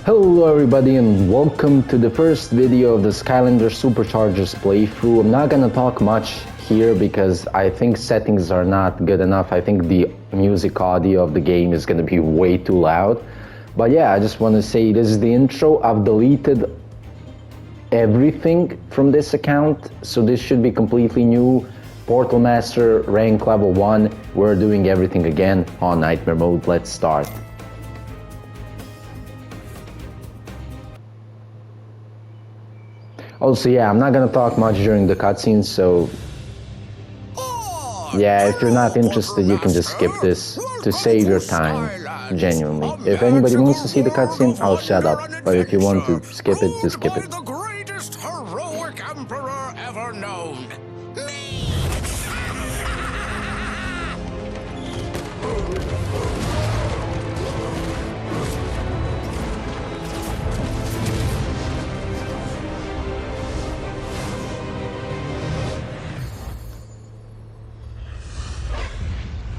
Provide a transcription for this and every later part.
Hello everybody and welcome to the first video of the Skylanders Superchargers playthrough. I'm not gonna talk much here because I think settings are not good enough. I think the music audio of the game is gonna be way too loud. But yeah, I just want to say this is the intro. I've deleted everything from this account, so this should be completely new. Portal Master, rank level 1. We're doing everything again on Nightmare mode. Let's start. Also, yeah, I'm not gonna talk much during the cutscenes, so yeah, if you're not interested, you can just skip this to save your time, genuinely. If anybody wants to see the cutscene, I'll shut up, but if you want to skip it, just skip it. The greatest heroic emperor ever known. Me!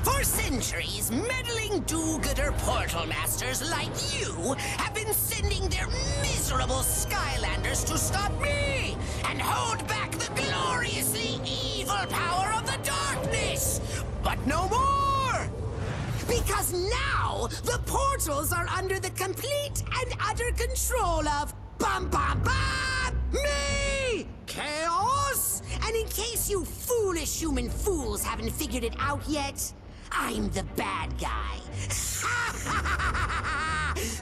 For centuries, meddling do-gooder portal masters like you have been sending their miserable Skylanders to stop me and hold back the gloriously evil power of the darkness. But no more! Because now the portals are under the complete and utter control of me! Chaos! And in case you foolish human fools haven't figured it out yet, I'm the bad guy.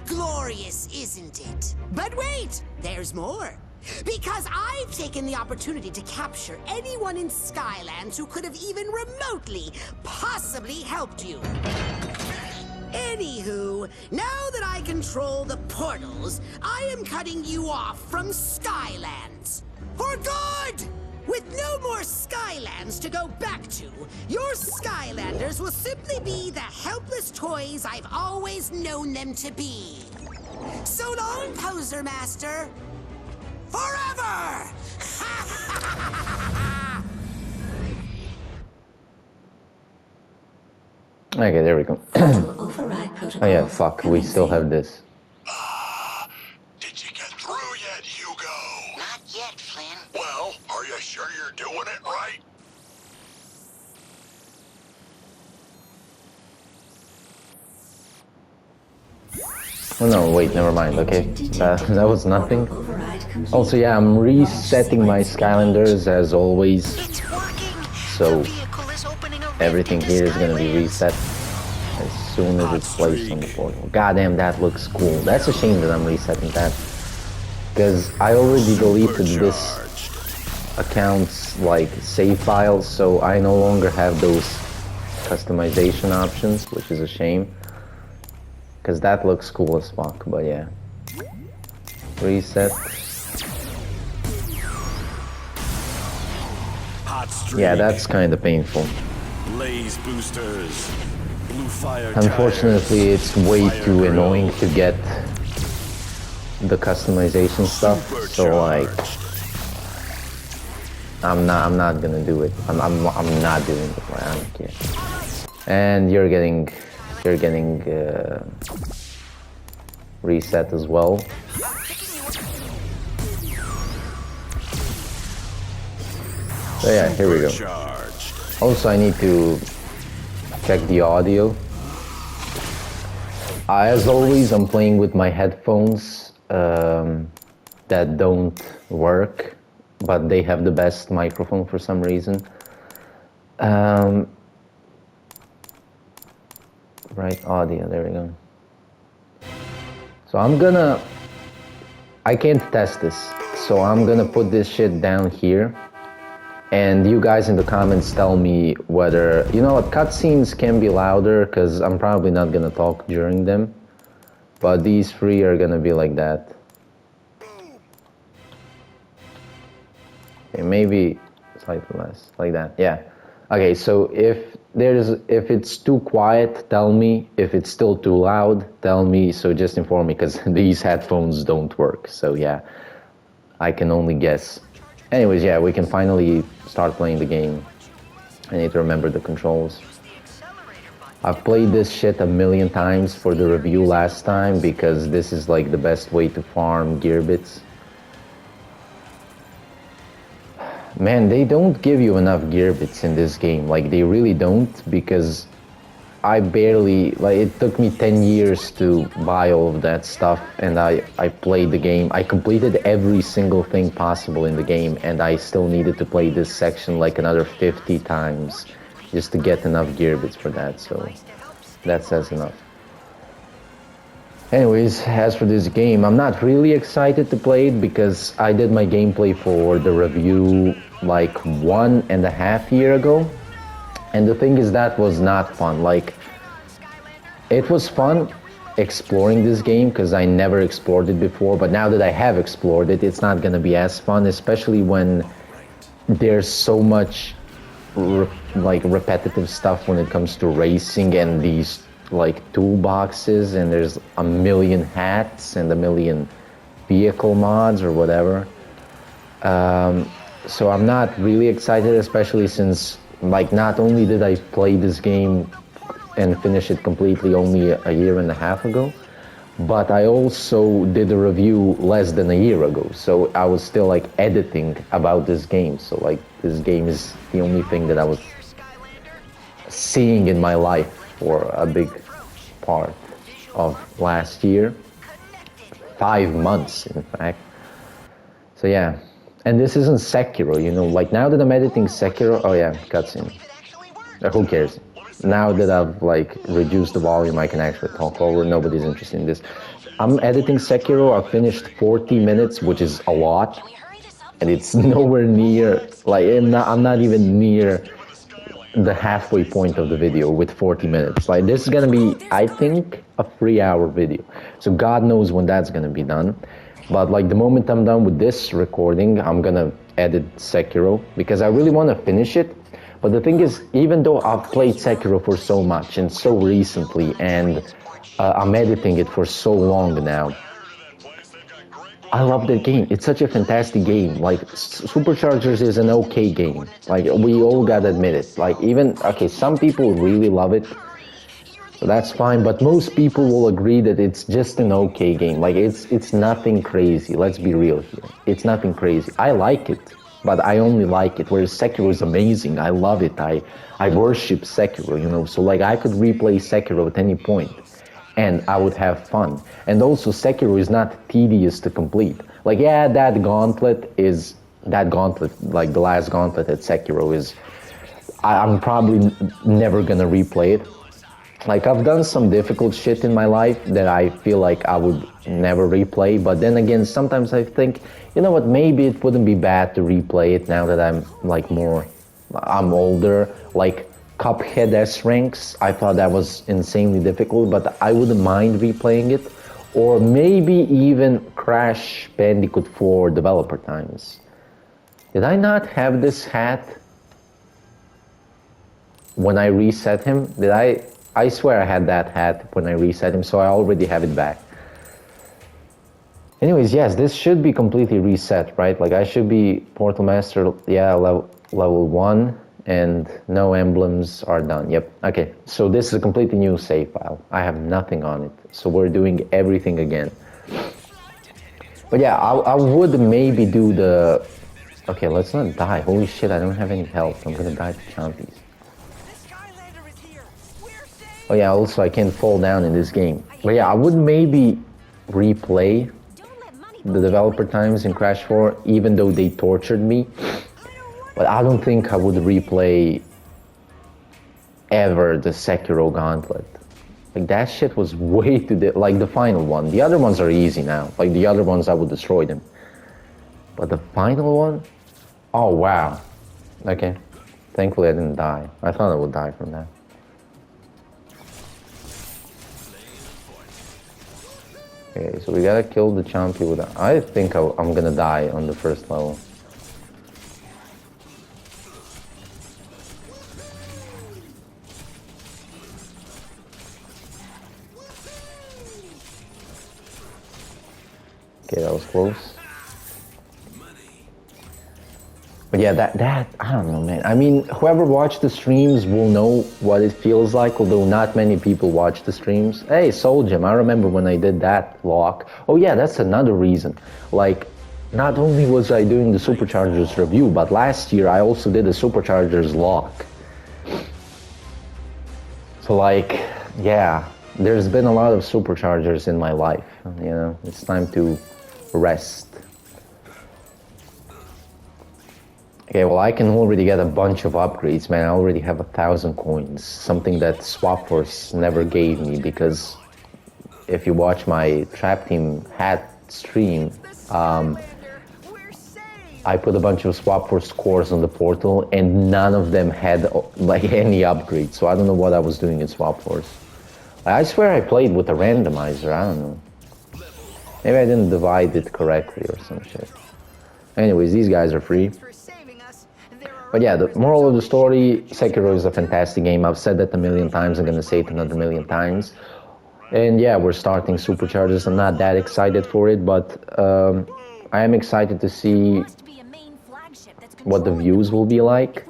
Glorious, isn't it? But wait, there's more. Because I've taken the opportunity to capture anyone in Skylands who could have even remotely, possibly helped you. Anywho, now that I control the portals, I am cutting you off from Skylands. For good! With no more Skylands to go back to, your Skylanders will simply be the helpless toys I've always known them to be. So long, Poser Master. Forever! Okay, there we go. Oh yeah, fuck, we still have this. Did you get through yet, Hugo? Not yet, Flynn. Well, are you sure you're doing it right? Oh no, wait, never mind, okay. That was nothing. Also, yeah, I'm resetting my Skylanders as always. It's working. So, The vehicle is opening a everything rift in here the is gonna be skyway. reset as soon as it's placed on the portal. Goddamn, that looks cool. That's a shame that I'm resetting that. Because I already deleted this account's like save files, so I no longer have those customization options, which is a shame. Because that looks cool as fuck, but yeah. Reset. Yeah, that's kind of painful. Blaze boosters, blue fire. Unfortunately, it's way too annoying to get the customization stuff. So like, I'm not gonna do it. I'm not doing it. I don't care. And you're getting reset as well. So yeah, here we go. Also, I need to check the audio. As always, I'm playing with my headphones that don't work, but they have the best microphone for some reason. Right audio, there we go. So I can't test this, so I'm gonna put this shit down here. And you guys in the comments tell me whether, you know what, cutscenes can be louder, because I'm probably not gonna talk during them. But these three are gonna be like that. Okay, maybe slightly less, like that, yeah. Okay, so if it's too quiet, tell me. If it's still too loud, tell me. So just inform me, because these headphones don't work. So yeah, I can only guess. Anyways, yeah, we can finally start playing the game. I need to remember the controls. Use the accelerator button I've played this shit a million times for the review last time because this is like the best way to farm gear bits. Man, they don't give you enough gear bits in this game. Like, they really don't, because I barely, like, it took me 10 years to buy all of that stuff, and I played the game. I completed every single thing possible in the game, and I still needed to play this section like another 50 times just to get enough gear bits for that, so that says enough. Anyways, as for this game, I'm not really excited to play it because I did my gameplay for the review like 1.5 years ago. And the thing is, that was not fun. Like, it was fun exploring this game because I never explored it before, but now that I have explored it, it's not gonna be as fun, especially when there's so much like repetitive stuff when it comes to racing and these like toolboxes, and there's a million hats and a million vehicle mods or whatever. So I'm not really excited, especially since like not only did I play this game and finish it completely only a year and a half ago, but I also did a review less than a year ago, so I was still like editing about this game. So like this game is the only thing that I was seeing in my life for a big part of last year, 5 months in fact. So yeah, and this isn't Sekiro, you know, like now that I'm editing Sekiro, oh yeah, cutscene. Who cares? Now that I've like reduced the volume, I can actually talk over. Nobody's interested in this. I'm editing Sekiro. I finished 40 minutes, which is a lot, and it's nowhere near, like I'm not even near the halfway point of the video with 40 minutes. Like this is gonna be, I think, a 3-hour video. So God knows when that's gonna be done. But like the moment I'm done with this recording, I'm gonna edit Sekiro because I really want to finish it. But the thing is, even though I've played Sekiro for so much and so recently, and I'm editing it for so long now, I love that game. It's such a fantastic game. Like, Superchargers is an okay game. Like, we all gotta admit it. Like, even, okay, some people really love it, so that's fine, but most people will agree that it's just an okay game. Like, it's nothing crazy. Let's be real here. It's nothing crazy. I like it, but I only like it, whereas Sekiro is amazing. I love it. I worship Sekiro, you know, so like I could replay Sekiro at any point and I would have fun. And also Sekiro is not tedious to complete. Like, yeah, that gauntlet, like the last gauntlet at Sekiro is, I'm probably never gonna replay it. Like, I've done some difficult shit in my life that I feel like I would never replay, but then again, sometimes I think, you know what, maybe it wouldn't be bad to replay it now that I'm like I'm older. Like Cuphead S ranks, I thought that was insanely difficult, but I wouldn't mind replaying it. Or maybe even Crash Bandicoot 4 developer times. Did I not have this hat when I reset him? I swear I had that hat when I reset him, so I already have it back. Anyways, yes, this should be completely reset, right? Like, I should be Portal Master, yeah, level 1, and no emblems are done. Yep, okay. So this is a completely new save file. I have nothing on it, so we're doing everything again. But yeah, I would maybe do the... Okay, let's not die. Holy shit, I don't have any health. I'm gonna die to champies. Oh yeah, also I can't fall down in this game. But yeah, I would maybe replay the developer times in Crash 4, even though they tortured me. But I don't think I would replay ever the Sekiro Gauntlet. Like, that shit was way too... like, the final one. The other ones are easy now. Like, the other ones I would destroy them. But the final one? Oh, wow. Okay. Thankfully I didn't die. I thought I would die from that. Okay, so we gotta kill the champion with that. I think I'm gonna die on the first level. Okay, that was close. But yeah, that I don't know, man. I mean, whoever watched the streams will know what it feels like, although not many people watch the streams. Hey, Soul Gem, I remember when I did that lock. Oh yeah, that's another reason. Like, not only was I doing the Superchargers review, but last year I also did a Superchargers lock. So like, yeah, there's been a lot of Superchargers in my life. You know, it's time to rest. Okay, well, I can already get a bunch of upgrades, man. I already have 1,000 coins, something that Swapforce never gave me, because if you watch my Trap Team hat stream, I put a bunch of Swapforce cores on the portal, and none of them had like any upgrades, so I don't know what I was doing in Swapforce. I swear I played with a randomizer, I don't know. Maybe I didn't divide it correctly or some shit. Anyways, these guys are free. But yeah, the moral of the story, Sekiro is a fantastic game. I've said that a million times, I'm gonna say it another million times. And yeah, we're starting Superchargers. I'm not that excited for it, but I am excited to see what the views will be like.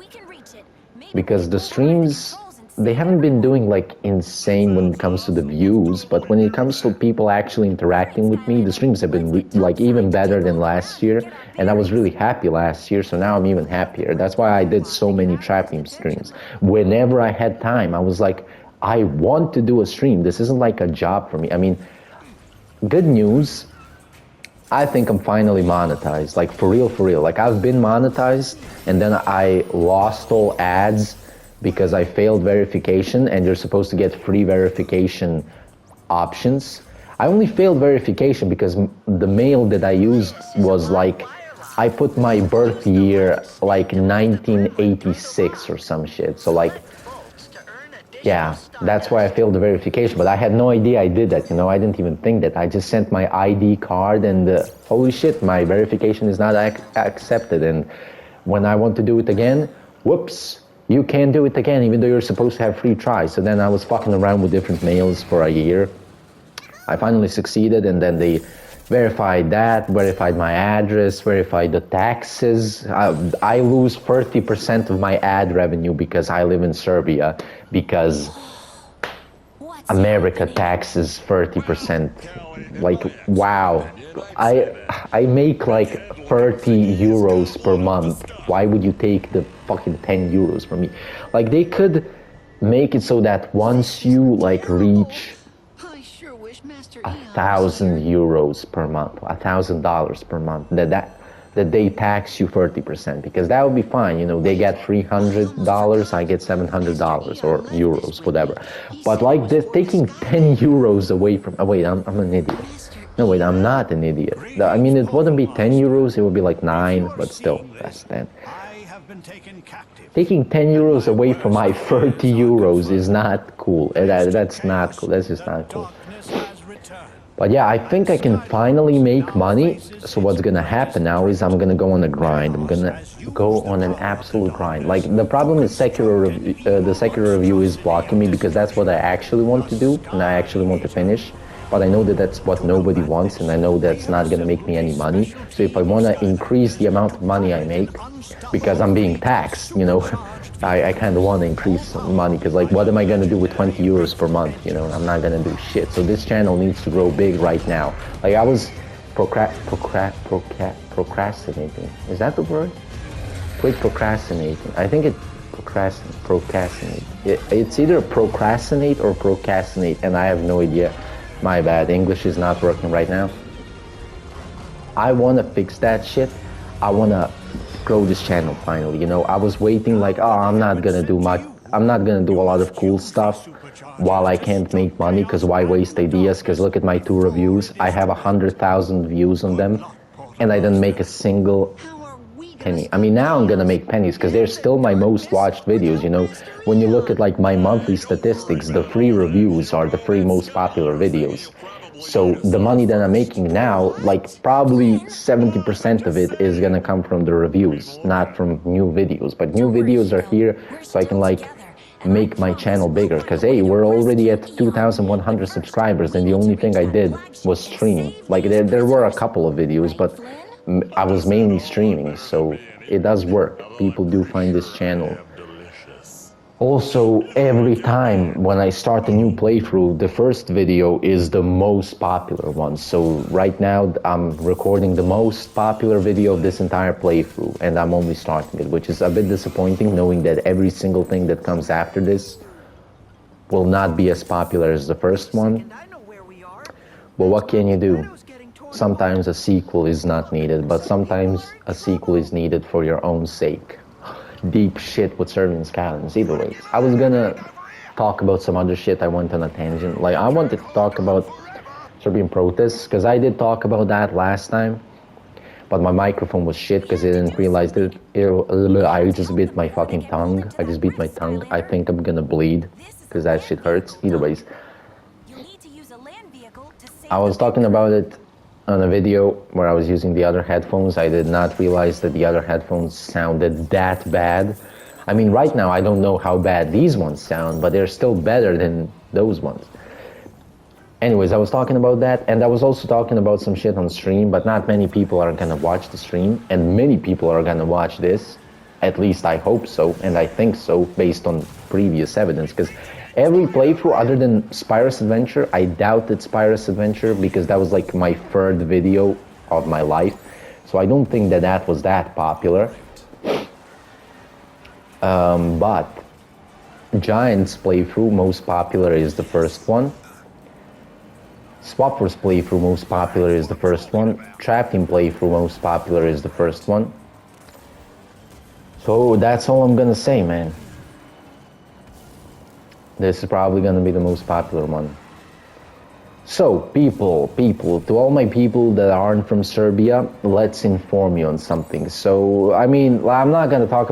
Because the streams, they haven't been doing like insane when it comes to the views, but when it comes to people actually interacting with me, the streams have been like even better than last year, and I was really happy last year, so now I'm even happier. That's why I did so many Trap Team streams. Whenever I had time, I was like, I want to do a stream. This isn't like a job for me. I mean, good news, I think I'm finally monetized, like for real. Like I've been monetized, and then I lost all ads because I failed verification, and you're supposed to get free verification options. I only failed verification because the mail that I used was like, I put my birth year like 1986 or some shit. So like, yeah, that's why I failed the verification, but I had no idea I did that, you know, I didn't even think that. I just sent my ID card and holy shit, my verification is not accepted. And when I want to do it again, whoops, you can't do it again, even though you're supposed to have free tries. So then I was fucking around with different mails for a year. I finally succeeded, and then they verified that, verified my address, verified the taxes. I lose 30% of my ad revenue because I live in Serbia, because America taxes 30%. Like, wow. I make like 30 euros per month. Why would you take the fucking 10 euros from me? Like, they could make it so that once you like reach 1,000 euros per month, $1,000 per month, that they tax you 30%, because that would be fine. You know, they get $300, I get $700 or euros, whatever. But like this, taking 10 euros away from, oh wait, I'm an idiot. No, wait, I'm not an idiot. I mean, it wouldn't be 10 euros, it would be like 9, but still, that's 10. Taking 10 euros away from my 30 euros is not cool. That's not cool, that's just not cool. But yeah, I think I can finally make money. So what's gonna happen now is I'm gonna go on a grind. I'm gonna go on an absolute grind. Like, the problem is the Sekiro review is blocking me, because that's what I actually want to do, and I actually want to finish. But I know that that's what nobody wants, and I know that's not gonna make me any money. So if I wanna increase the amount of money I make, because I'm being taxed, you know, I kind of want to increase money, because like, what am I going to do with 20 euros per month? You know, I'm not going to do shit. So this channel needs to grow big right now. Like, I was procrastinating. Is that the word? Quit procrastinating. I think it's procrastinate. It's either procrastinate or procrastinate, and I have no idea. My bad. English is not working right now. I want to fix that shit. I want to grow this channel finally, you know. I was waiting like, oh, I'm not gonna do a lot of cool stuff while I can't make money, because why waste ideas? Because look at my 2 reviews, I have 100,000 views on them, and I didn't make a single penny. I mean, now I'm gonna make pennies, because they're still my most watched videos, you know. When you look at like my monthly statistics, the free reviews are the 3 most popular videos. So the money that I'm making now, like probably 70% of it is gonna come from the reviews, not from new videos. But new videos are here so I can like make my channel bigger, because hey, we're already at 2,100 subscribers, and the only thing I did was stream. Like there were a couple of videos, but I was mainly streaming, so it does work. People do find this channel. Also, every time when I start a new playthrough, the first video is the most popular one. So right now I'm recording the most popular video of this entire playthrough, and I'm only starting it, which is a bit disappointing, knowing that every single thing that comes after this will not be as popular as the first one. But what can you do? Sometimes a sequel is not needed, but sometimes a sequel is needed for your own sake. Deep shit with Serbian Skylands. Either way, I was gonna talk about some other shit. I went on a tangent. Like, I wanted to talk about Serbian protests, because I did talk about that last time, but my microphone was shit because I didn't realize that I just bit my fucking tongue. I just beat my tongue. I think I'm gonna bleed because that shit hurts. Either ways, I was talking about it on a video where I was using the other headphones. I did not realize that the other headphones sounded that bad. I mean, right now I don't know how bad these ones sound, but they're still better than those ones. Anyways, I was talking about that, and I was also talking about some shit on stream, but not many people are gonna watch the stream, and many people are gonna watch this. At least I hope so, and I think so, based on previous evidence, because every playthrough other than Spyro's Adventure, I doubted Spyro's Adventure because that was like my third video of my life. So I don't think that that was that popular. But Giant's playthrough, most popular, is the first one. Swapper's playthrough, most popular, is the first one. Trap Team playthrough, most popular, is the first one. So that's all I'm gonna say, man. This is probably gonna be the most popular one. So, people, to all my people that aren't from Serbia, let's inform you on something. So, I mean, I'm not gonna talk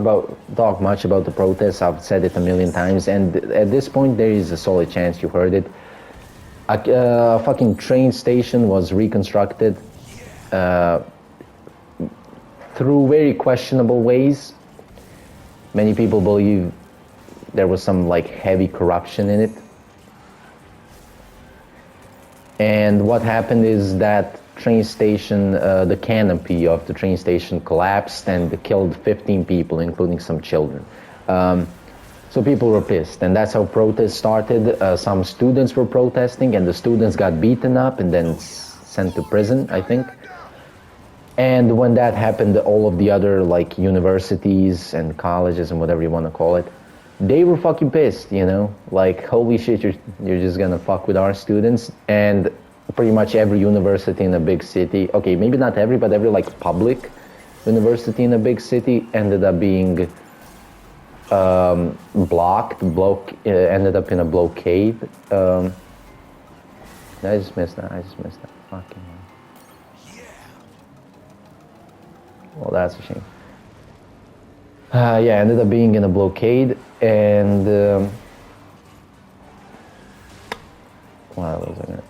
much about the protests. I've said it a million times, and at this point, there is a solid chance you heard it. A fucking train station was reconstructed through very questionable ways. Many people believe there was some like heavy corruption in it. And what happened is that train station, the canopy of the train station collapsed and killed 15 people, including some children. So people were pissed, and that's how protests started. Some students were protesting, and the students got beaten up and then sent to prison, I think. And when that happened, all of the other like universities and colleges and whatever you want to call it, they were fucking pissed, you know? Like, holy shit, you're just gonna fuck with our students. And pretty much every university in a big city, okay, maybe not every, but every like public university in a big city ended up being ended up in a blockade. I just missed that. Fucking hell. Well, that's a shame. Yeah, ended up being in a blockade, and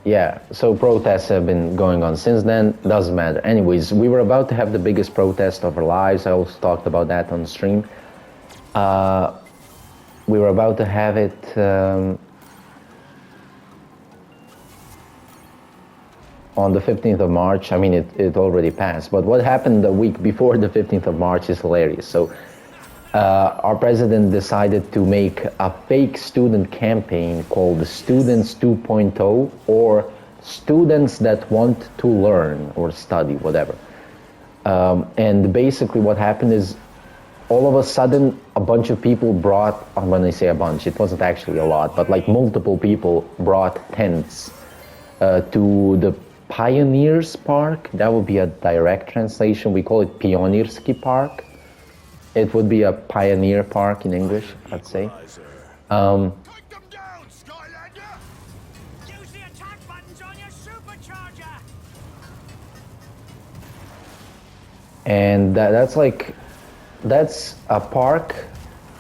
yeah, so protests have been going on since then. Doesn't matter. Anyways, we were about to have the biggest protest of our lives. I also talked about that on stream. We were about to have it on the 15th of March. I mean, it already passed, but what happened the week before the 15th of March is hilarious. So our president decided to make a fake student campaign called Students 2.0, or Students That Want to Learn or Study, whatever. And basically what happened is, all of a sudden, a bunch of people brought, when I say a bunch, it wasn't actually a lot, but like multiple people brought tents to the Pioneers Park. That would be a direct translation. We call it Pionirski Park. It would be a Pioneer Park in English, I'd say. Take them down, Skylander! Use the attack buttons on your supercharger! And that's a park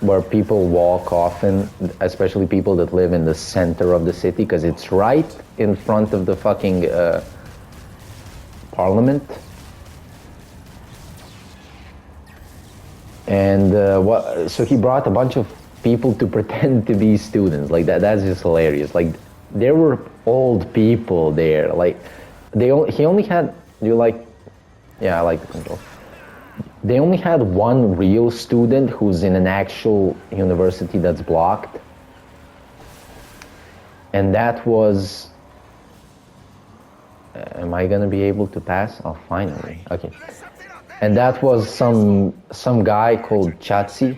where people walk often, especially people that live in the center of the city, because it's right in front of the fucking parliament. And so he brought a bunch of people to pretend to be students. Like that's just hilarious. Like, there were old people there. Like, he only had Yeah, I like the control. They only had one real student who's in an actual university that's blocked. And that was... am I gonna be able to pass? Oh, finally. Okay. And that was some guy called Chatsi.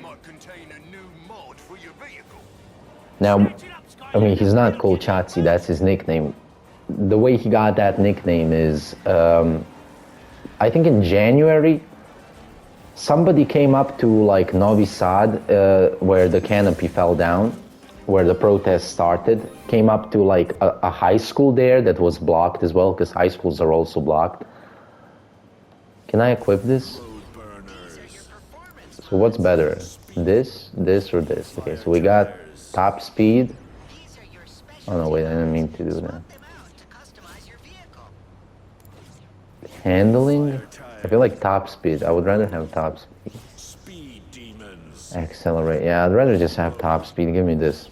Now, I mean, he's not called Chatsi, that's his nickname. The way he got that nickname is, I think in January, somebody came up to like Novi Sad, where the canopy fell down, where the protest started, came up to like a high school there that was blocked as well, because high schools are also blocked. Can I equip this? So what's better? This, or this? Okay, so we got top speed. Oh no, wait, I didn't mean to do that. Handling? I feel like top speed. I would rather have top speed. Speed demons. Accelerate. Yeah, I'd rather just have top speed. Give me this.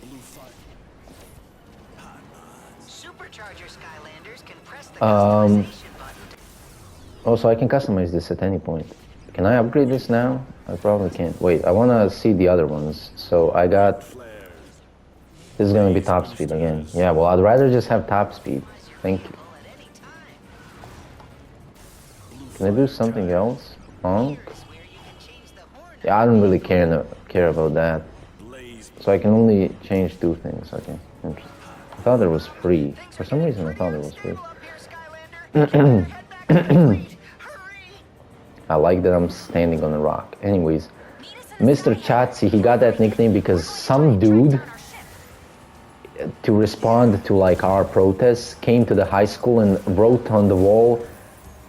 Supercharger Skylanders can press the customization button. Also, I can customize this at any point. Can I upgrade this now? I probably can't. Wait, I want to see the other ones. So I got... This is going to be top speed again. Yeah, well, I'd rather just have top speed. Thank you. Can I do something else? Honk? Yeah, I don't really care about that. So I can only change 2 things. Okay, interesting. I thought it was free. For some reason, I thought it was free. I like that I'm standing on a rock. Anyways, Mr. Chatsi, he got that nickname because some dude, to respond to like our protests, came to the high school and wrote on the wall,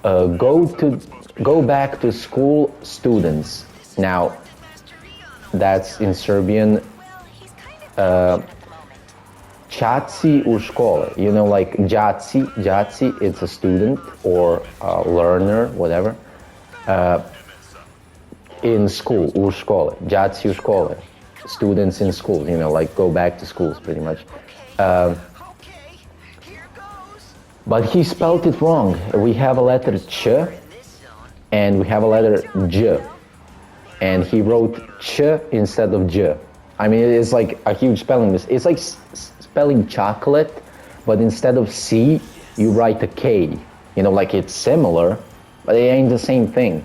go back to school, students. Now, that's in Serbian, Chatsi u škole. You know, like đaci, it's a student or a learner, whatever. In school, u škole, đaci u škole. Students in schools, you know, like go back to schools, pretty much. But he spelled it wrong. We have a letter ch, and we have a letter j. And he wrote ch instead of j. I mean, it's like a huge spelling mistake. It's like spelling chocolate, but instead of C, you write a K. You know, like it's similar, but it ain't the same thing.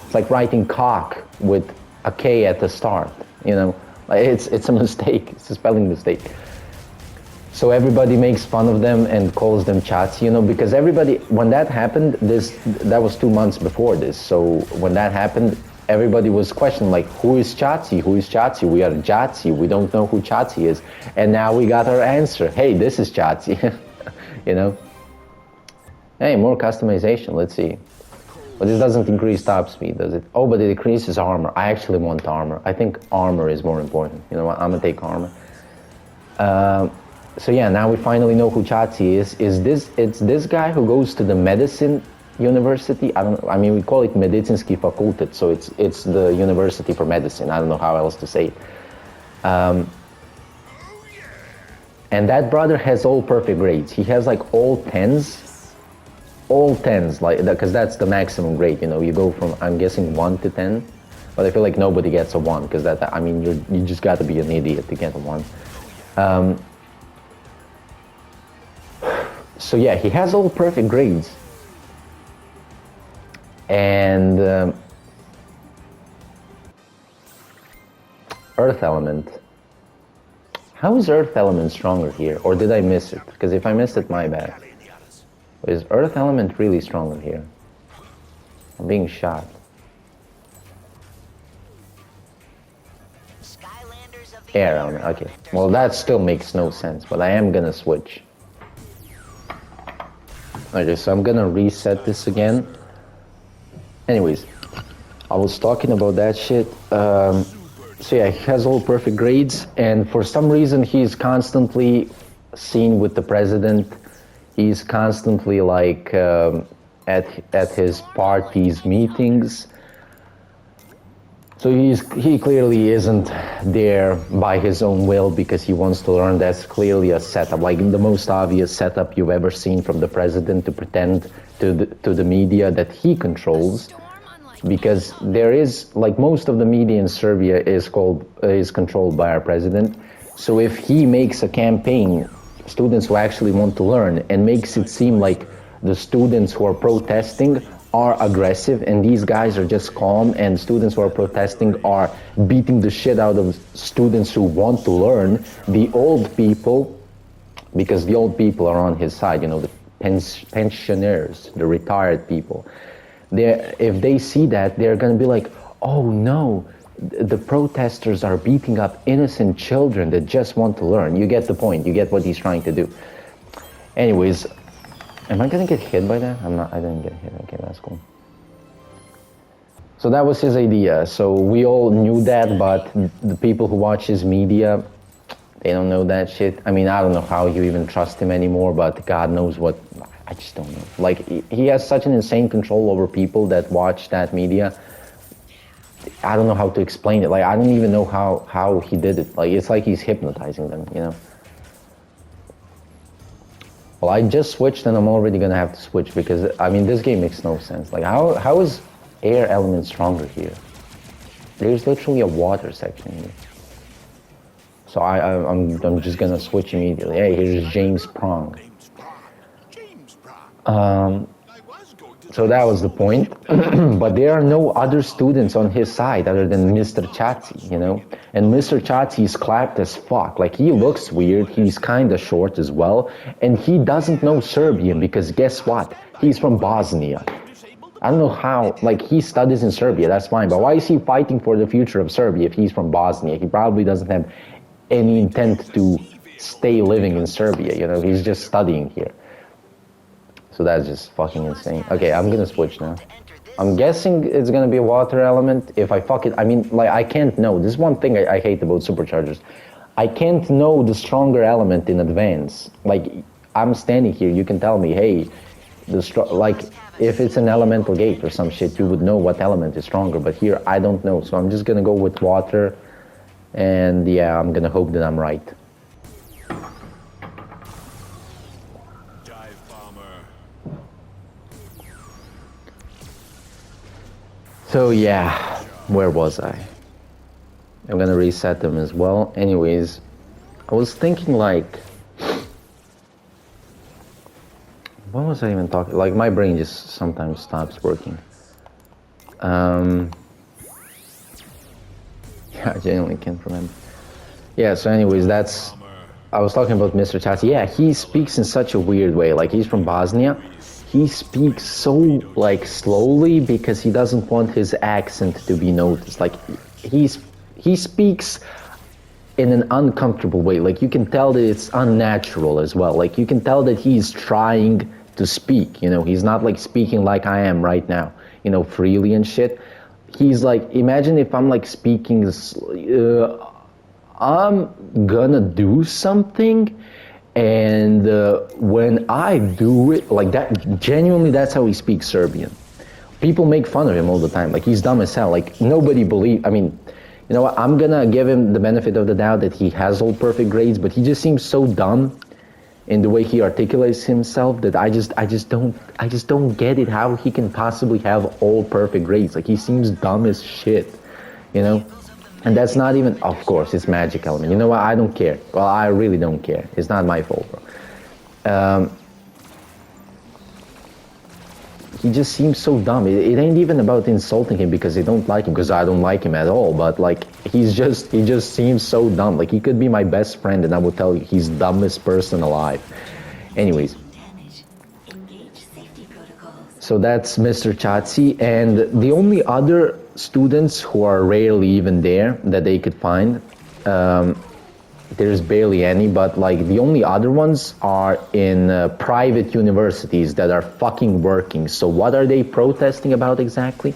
It's like writing cock with a K at the start, you know. It's a mistake, it's a spelling mistake. So everybody makes fun of them and calls them Chatsi, you know, because everybody, when that happened, that was 2 months before this. So when that happened, everybody was questioning, like, who is Chatsi? Who is Chatsi? We are Jatsi, we don't know who Chatsi is. And now we got our answer. Hey, this is Chatsi, you know. Hey, more customization, let's see. But this doesn't increase top speed, does it? Oh, but it increases armor. I actually want armor. I think armor is more important. You know what, I'm gonna take armor. So yeah, now we finally know who Chatsi is. It's this guy who goes to the medicine university. I mean, we call it Medicinski fakultet, so it's the university for medicine. I don't know how else to say it. And that brother has all perfect grades. He has like all 10s, like, because that's the maximum grade. You know, you go from, I'm guessing, 1 to 10, but I feel like nobody gets a 1, because that, I mean, you just got to be an idiot to get a 1. So yeah, he has all perfect grades. And Earth Element. How is Earth Element stronger here? Or did I miss it? Because if I missed it, my bad. Is Earth Element really stronger here? I'm being shot. Air Element, okay. Well, that still makes no sense, but I am gonna switch. Okay, so I'm gonna reset this again. Anyways, I was talking about that shit. So yeah, he has all perfect grades, and for some reason he's constantly seen with the president. He's constantly like at his parties, meetings. So he clearly isn't there by his own will because he wants to learn. That's clearly a setup, like the most obvious setup you've ever seen from the president to pretend to the media that he controls. Because there is, like, most of the media in Serbia is controlled by our president. So if he makes a campaign, students who actually want to learn, and makes it seem like the students who are protesting are aggressive and these guys are just calm, and students who are protesting are beating the shit out of students who want to learn, the old people, because the old people are on his side, you know, the pensioners, the retired people, if they see that, they're gonna be like, oh no, the protesters are beating up innocent children that just want to learn. You get the point, you get what he's trying to do. Anyways, am I gonna get hit by that? I'm not, I didn't get hit. Okay, that's cool. So that was his idea. So we all knew that, but the people who watch his media, they don't know that shit. I mean, I don't know how you even trust him anymore, but God knows what, I just don't know. Like, he has such an insane control over people that watch that media. I don't know how to explain it. Like, I don't even know how he did it. Like, it's like he's hypnotizing them, you know? Well, I just switched and I'm already gonna have to switch because, I mean, this game makes no sense. Like, how is air element stronger here? There's literally a water section here. So I'm just gonna switch immediately. Hey, here's James Prong. So that was the point. But there are no other students on his side other than Mr. Chachi, you know? And Mr. Chachi is clapped as fuck. Like, he looks weird, he's kinda short as well, and he doesn't know Serbian because guess what? He's from Bosnia. I don't know how, like, he studies in Serbia, that's fine, but why is he fighting for the future of Serbia if he's from Bosnia? He probably doesn't have any intent to stay living in Serbia, you know? He's just studying here. So that's just fucking insane. Okay, I'm gonna switch now. I'm guessing it's gonna be a water element. If I fuck it, I mean, like, I can't know. This is one thing I hate about Superchargers. I can't know the stronger element in advance. Like, I'm standing here, you can tell me, hey, like, if it's an elemental gate or some shit, you would know what element is stronger. But here, I don't know. So I'm just gonna go with water. And yeah, I'm gonna hope that I'm right. So yeah, where was I? I'm gonna reset them as well. Anyways, I was thinking, like, what was I even talking? Like, my brain just sometimes stops working. Yeah, I genuinely can't remember. Yeah, so anyways, I was talking about Mr. Chachi. Yeah, he speaks in such a weird way. Like, he's from Bosnia. He speaks so, like, slowly because he doesn't want his accent to be noticed. Like, he speaks in an uncomfortable way. Like, you can tell that it's unnatural as well. Like, you can tell that he's trying to speak, you know? He's not, like, speaking like I am right now, you know, freely and shit. He's like, imagine if I'm, like, speaking, I'm gonna do something, and when I do it, like that, genuinely, that's how he speaks Serbian. People make fun of him all the time. Like, he's dumb as hell. Like, nobody I mean, you know what? I'm gonna give him the benefit of the doubt that he has all perfect grades, but he just seems so dumb in the way he articulates himself that I just don't get it how he can possibly have all perfect grades. Like, he seems dumb as shit, you know? And that's not even, of course, it's magic element. You know what? I don't care. Well, I really don't care. It's not my fault, bro. He just seems so dumb. It ain't even about insulting him because I don't like him, because I don't like him at all. But, like, he just seems so dumb. Like, he could be my best friend, and I will tell you, he's the dumbest person alive. Anyways. So that's Mr. Chachi, and the only other students who are rarely even there that they could find, there's barely any, but, like, the only other ones are in private universities that are fucking working. So what are they protesting about exactly?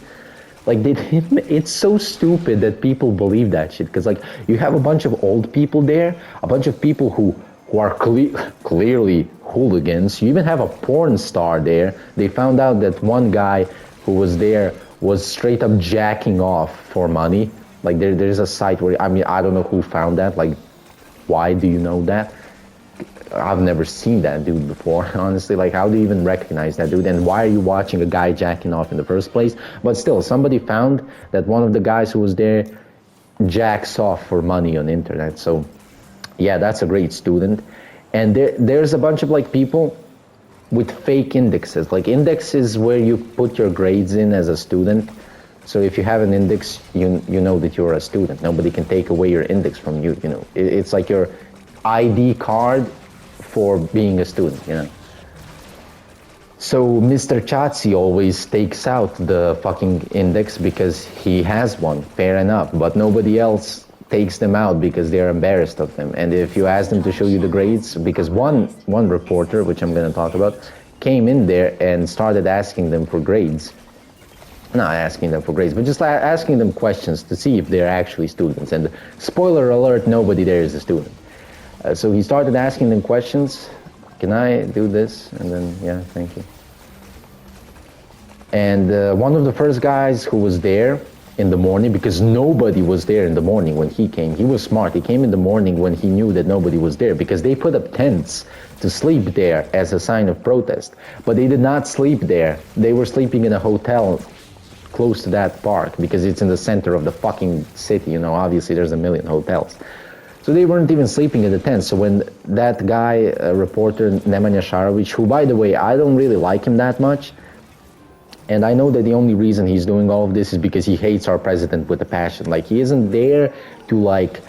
Like, it's so stupid that people believe that shit, because, like, you have a bunch of old people there, a bunch of people who are clearly hooligans. You even have a porn star there. They found out that one guy who was there was straight up jacking off for money. Like there's a site where, I mean, I don't know who found that. Like, why do you know that? I've never seen that dude before, honestly. Like, how do you even recognize that dude? And why are you watching a guy jacking off in the first place? But still, somebody found that one of the guys who was there jacks off for money on the internet. So yeah, that's a great student. And there's a bunch of like people with fake indexes. Like, index is where you put your grades in as a student. So if you have an index, you know that you're a student. Nobody can take away your index from you, you know. It's like your ID card for being a student, you know. So Mr. Chatsi always takes out the fucking index because he has one, fair enough, but nobody else takes them out because they're embarrassed of them. And if you ask them to show you the grades, because one reporter, which I'm going to talk about, came in there and started asking them for grades. Not asking them for grades, but just asking them questions to see if they're actually students. And spoiler alert, nobody there is a student. So he started asking them questions. Can I do this? And then, yeah, thank you. And one of the first guys who was there in the morning, because nobody was there in the morning when he came. He was smart. He came in the morning when he knew that nobody was there, because they put up tents to sleep there as a sign of protest. But they did not sleep there. They were sleeping in a hotel close to that park, because it's in the center of the fucking city, you know. Obviously there's a million hotels. So they weren't even sleeping in the tents. So when that guy, reporter Nemanja Šarović, who, by the way, I don't really like him that much, and I know that the only reason he's doing all of this is because he hates our president with a passion. Like, he isn't there to, like,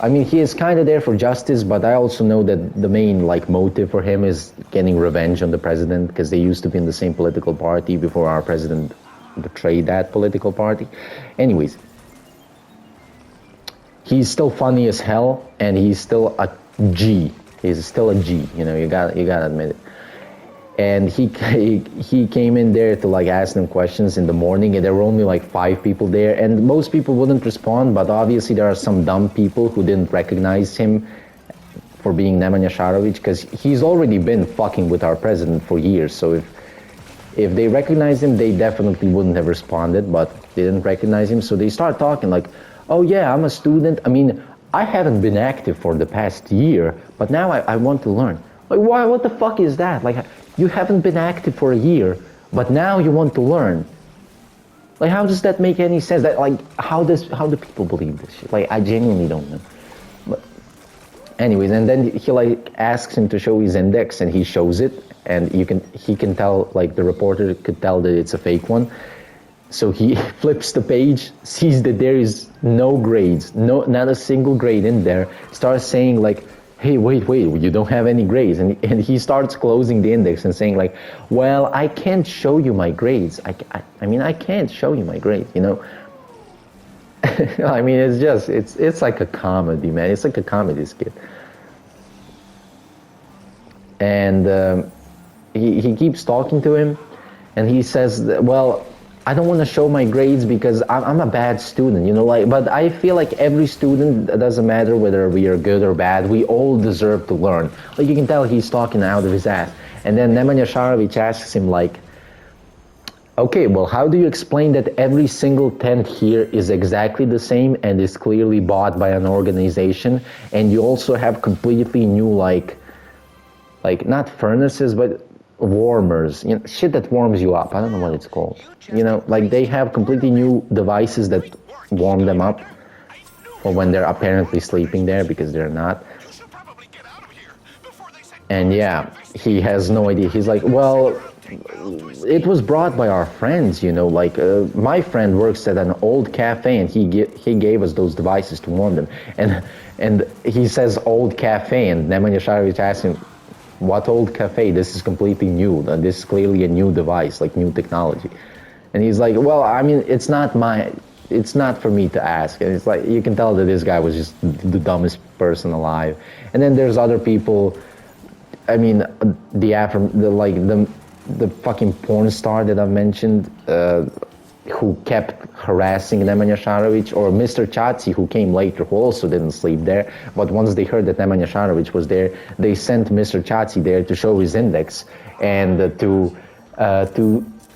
I mean, he is kind of there for justice, but I also know that the main, like, motive for him is getting revenge on the president, because they used to be in the same political party before our president betrayed that political party. Anyways, he's still funny as hell, and he's still a G. He's still a G, you know, you gotta admit it. And he came in there to, like, ask them questions in the morning, and there were only like 5 people there, and most people wouldn't respond, but obviously there are some dumb people who didn't recognize him for being Nemanja Šarović, because he's already been fucking with our president for years. So if they recognized him, they definitely wouldn't have responded, but they didn't recognize him. So they start talking like, oh yeah, I'm a student. I mean, I haven't been active for the past year, but now I want to learn. Like, why? What the fuck is that? Like, you haven't been active for a year, but now you want to learn. Like, how does that make any sense? That, like, how do people believe this shit? Like, I genuinely don't know. But anyways, and then he, like, asks him to show his index, and he shows it, and he can tell, like, the reporter could tell that it's a fake one. So he flips the page, sees that there is no grades, not a single grade in there, starts saying, like, hey, wait, you don't have any grades. And he starts closing the index and saying, like, well, I can't show you my grades. I mean, I can't show you my grades, you know. I mean, it's like a comedy, man. It's like a comedy skit. And he keeps talking to him, and he says, well, I don't want to show my grades because I'm a bad student, you know, like, but I feel like every student, it doesn't matter whether we are good or bad, we all deserve to learn. Like, you can tell he's talking out of his ass. And then Nemanja Šarović asks him, like, okay, well, how do you explain that every single tent here is exactly the same and is clearly bought by an organization, and you also have completely new, like not furnaces, but warmers, you know, shit that warms you up. I don't know what it's called. You know, like, they have completely new devices that warm them up for when they're apparently sleeping there, because they're not. And yeah, he has no idea. He's like, well, it was brought by our friends, you know, like, my friend works at an old cafe, and he gave us those devices to warm them. And he says old cafe, and Nemanja Šarović asks him, what old cafe? This is completely new. This is clearly a new device, like new technology. And he's like, well, I mean, it's not for me to ask. And it's like, you can tell that this guy was just the dumbest person alive. And then there's other people, I mean, the fucking porn star that I've mentioned, who kept harassing Nemanja Šarović, or Mr. Chatsi, who came later, who also didn't sleep there. But once they heard that Nemanja Šarović was there, they sent Mr. Chatsi there to show his index and to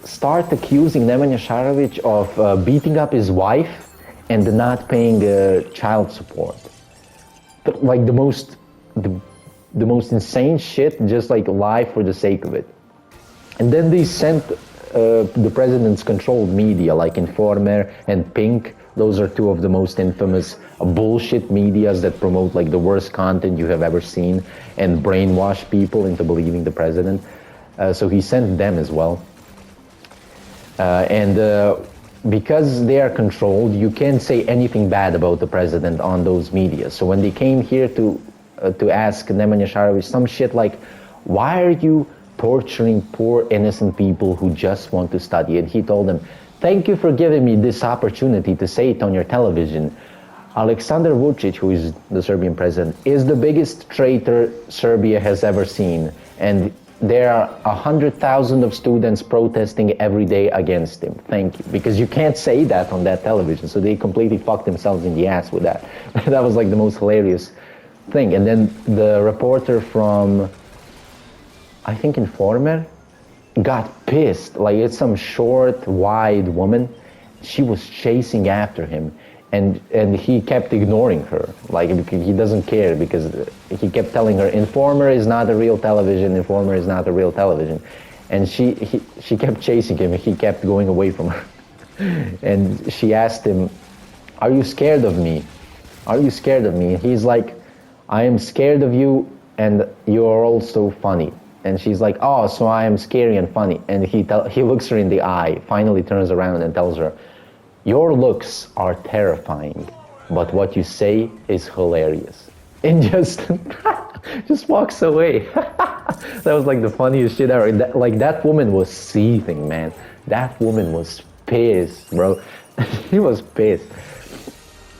start accusing Nemanja Šarović of beating up his wife and not paying child support. Like the most insane shit, just like lie for the sake of it. And then they sent the president's controlled media, like Informer and Pink. Those are two of the most infamous bullshit medias that promote like the worst content you have ever seen and brainwash people into believing the president. So he sent them as well. Because they are controlled, you can't say anything bad about the president on those media. So when they came here to ask Nemanja Šarović some shit like, why are you torturing poor innocent people who just want to study? And he told them, thank you for giving me this opportunity to say it on your television. Aleksandar Vučić, who is the Serbian president, is the biggest traitor Serbia has ever seen. And there are 100,000 of students protesting every day against him. Thank you. Because you can't say that on that television. So they completely fucked themselves in the ass with that. That was like the most hilarious thing. And then the reporter from, I think, Informer, got pissed. Like, it's some short, wide woman. She was chasing after him. And he kept ignoring her, like he doesn't care, because he kept telling her, Informer is not a real television, Informer is not a real television. And she kept chasing him, he kept going away from her. And she asked him, are you scared of me? Are you scared of me? And he's like, I am scared of you, and you're also funny. And she's like, oh, so I am scary and funny. And he looks her in the eye, finally turns around and tells her, your looks are terrifying, but what you say is hilarious. And just walks away. That was like the funniest shit ever. That woman was seething, man. That woman was pissed, bro. She was pissed.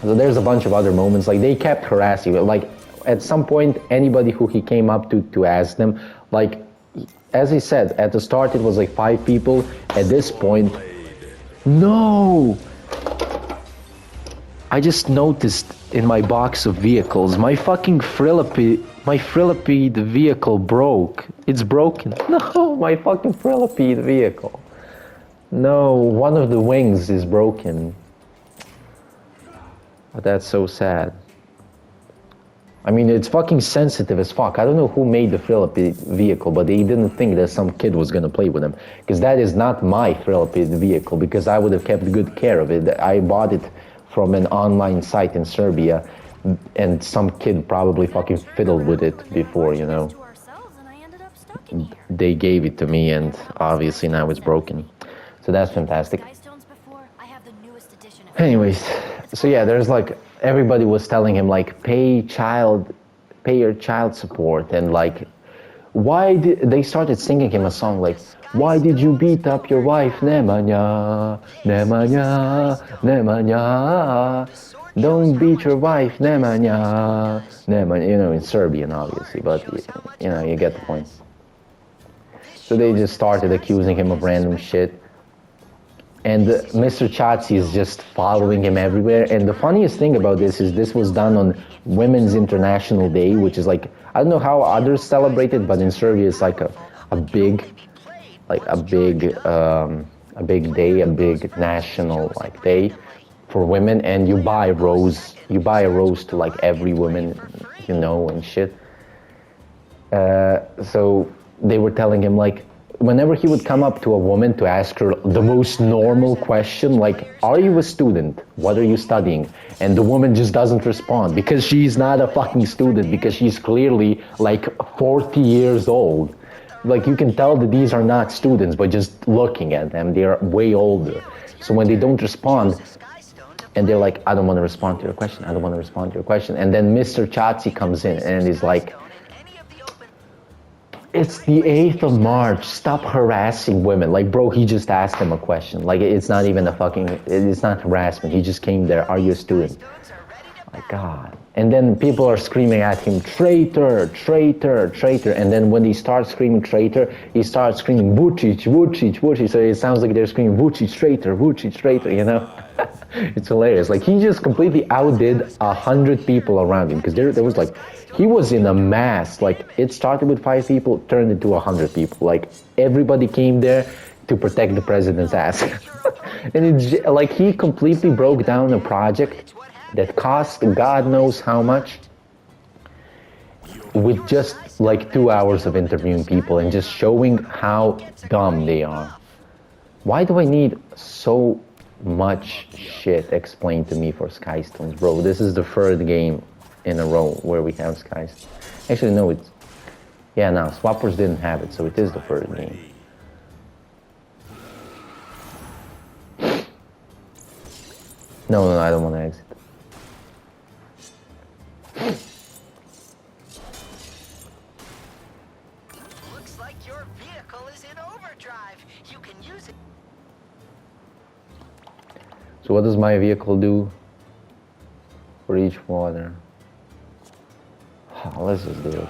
So there's a bunch of other moments. Like, they kept harassing her. Like, at some point, anybody who he came up to ask them, like, as he said, at the start it was like 5 people. At this point, no! I just noticed in my box of vehicles, my fucking Frilipede vehicle broke. It's broken. No, my fucking Frilipede vehicle. No, one of the wings is broken. But that's so sad. I mean, it's fucking sensitive as fuck. I don't know who made the Frilipede vehicle, but they didn't think that some kid was gonna play with them. Because that is not my Frilipede vehicle, because I would have kept good care of it. I bought it from an online site in Serbia, and some kid probably fucking fiddled with it before, you know. They gave it to me, and obviously now it's broken. So that's fantastic. Anyways, so yeah, there's like, everybody was telling him like, pay your child support, and like, why did they started singing him a song like, why did you beat up your wife, Nemanja, Nemanja, Nemanja, don't beat your wife, Nemanja, Nemanja, you know, in Serbian obviously, but you know, you get the point. So they just started accusing him of random shit. And Mr. Chachi is just following him everywhere. And the funniest thing about this is this was done on Women's International Day, which is like, I don't know how others celebrate it, but in Serbia it's like a big day, a big national like day for women, and you buy a rose to like every woman, you know, and shit. So they were telling him like, whenever he would come up to a woman to ask her the most normal question, like, are you a student? What are you studying? And the woman just doesn't respond, because she's not a fucking student, because she's clearly like 40 years old. Like, you can tell that these are not students by just looking at them. They're way older. So when they don't respond, and they're like, I don't want to respond to your question, I don't want to respond to your question. And then Mr. Chachi comes in and is like, it's the 8th of March, stop harassing women. Like, bro, he just asked him a question. Like, it's not even it's not harassment. He just came there, are you a student? My God. And then people are screaming at him, traitor, traitor, traitor. And then when they start screaming traitor, he starts screaming Vučić, Vučić, Vučić. So it sounds like they're screaming Vučić, traitor, Vučić, traitor, you know? It's hilarious. Like, he just completely outdid 100 people around him, because there was like, he was in a mass. Like, it started with 5 people, turned into 100 people. Like, everybody came there to protect the president's ass. And it's like he completely broke down a project that cost God knows how much with just like 2 hours of interviewing people and just showing how dumb they are. Why do I need so much shit explained to me for Skystones, bro? This is the third game in a row where we have Skystones. Actually, no, it's... Yeah, no, Swappers didn't have it, so it is the third game. No, I don't want to exit. Looks like your vehicle is in overdrive. You can use it. So what does my vehicle do for each water? Oh, let's just do it.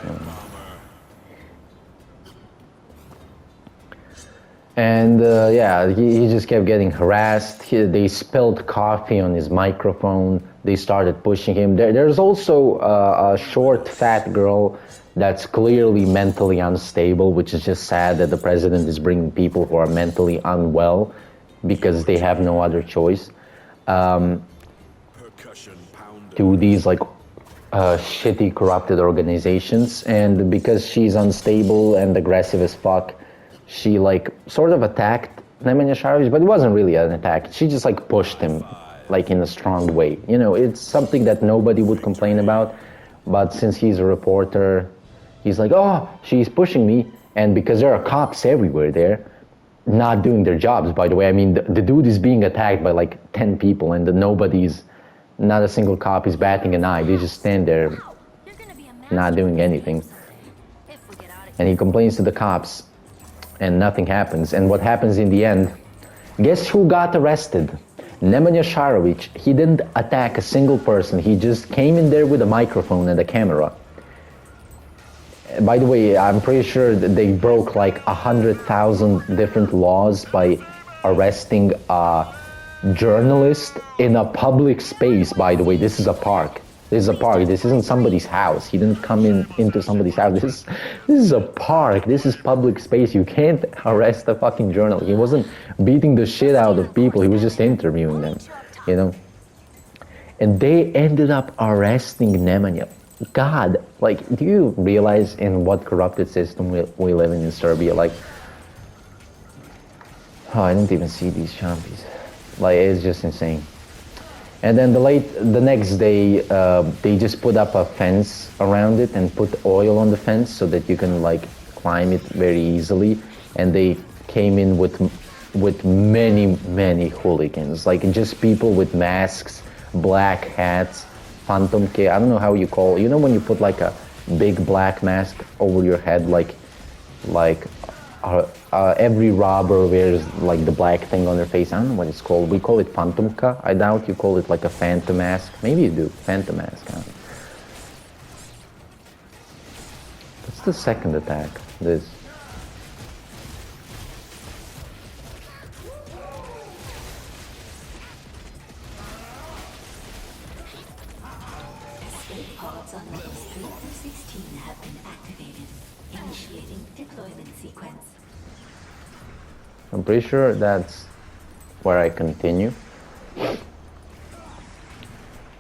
And yeah, he just kept getting harassed. They spilled coffee on his microphone. They started pushing him. There's also a short, fat girl that's clearly mentally unstable, which is just sad that the president is bringing people who are mentally unwell because they have no other choice to these like shitty, corrupted organizations. And because she's unstable and aggressive as fuck, she like sort of attacked Nemanja Šarović, but it wasn't really an attack. She just like pushed him like in a strong way. You know, it's something that nobody would complain about, but since he's a reporter, he's like, oh, she's pushing me. And because there are cops everywhere there, not doing their jobs, by the way. I mean, the dude is being attacked by like 10 people and not a single cop is batting an eye. They just stand there not doing anything. And he complains to the cops and nothing happens. And what happens in the end, guess who got arrested? Nemanja Šarović. He didn't attack a single person. He just came in there with a microphone and a camera. By the way, I'm pretty sure that they broke like 100,000 different laws by arresting a journalist in a public space. By the way, this is a park. This is a park. This isn't somebody's house. He didn't come into somebody's house. This is a park. This is public space. You can't arrest a fucking journalist. He wasn't beating the shit out of people. He was just interviewing them, you know. And they ended up arresting Nemanja. God, like, do you realize in what corrupted system we live in Serbia? Like, oh, I didn't even see these champions. Like, it's just insane. And then the next day, they just put up a fence around it and put oil on the fence so that you can like climb it very easily. And they came in with many hooligans, like just people with masks, black hats, phantom K. I don't know how you call it. You know when you put like a big black mask over your head, like every robber wears like the black thing on their face. I don't know what it's called. We call it phantomka. I doubt you call it like a phantom mask. Maybe you do. Phantom mask. Huh? What's the second attack? This. Escape pods on levels 3 through 16 have been activated. Initiating deployment sequence. I'm pretty sure that's where I continue.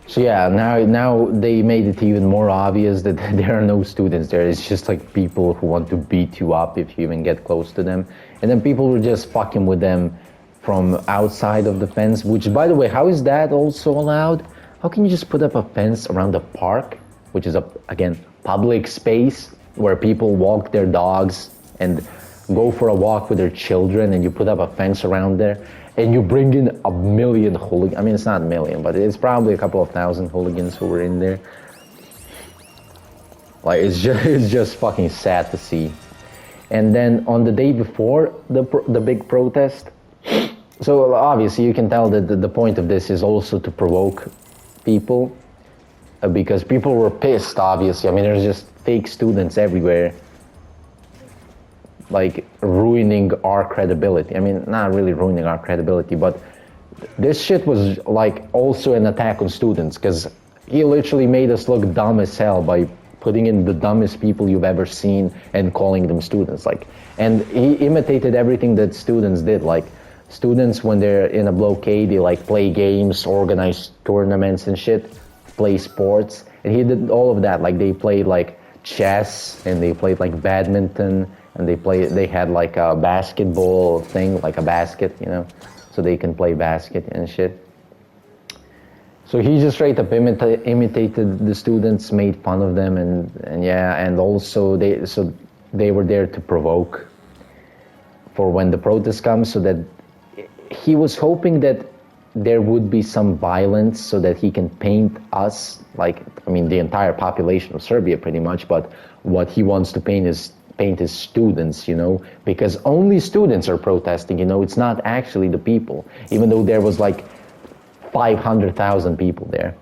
So yeah, now they made it even more obvious that there are no students there. It's just like people who want to beat you up if you even get close to them. And then people were just fucking with them from outside of the fence, which, by the way, how is that also allowed? How can you just put up a fence around the park, which is, again, public space where people walk their dogs and go for a walk with their children, and you put up a fence around there, and you bring in 1 million hooligans. I mean, it's not a million, but it's probably a couple of thousand hooligans who were in there. Like, it's just fucking sad to see. And then on the day before the big protest, so obviously you can tell that the point of this is also to provoke people, because people were pissed, obviously. I mean, there's just fake students everywhere, like ruining our credibility. I mean, not really ruining our credibility, but this shit was like also an attack on students, because he literally made us look dumb as hell by putting in the dumbest people you've ever seen and calling them students. Like, and he imitated everything that students did. Like, students, when they're in a blockade, they like play games, organize tournaments and shit, play sports, and he did all of that. Like, they played like chess, and they played like badminton, and they had like a basketball thing, like a basket, you know, so they can play basket and shit. So he just straight up imitated the students, made fun of them, and yeah, and also they were there to provoke for when the protest comes, so that he was hoping that there would be some violence so that he can paint us, like, I mean, the entire population of Serbia pretty much, but what he wants to paint his students, you know, because only students are protesting, you know, it's not actually the people, even though there was like 500,000 people there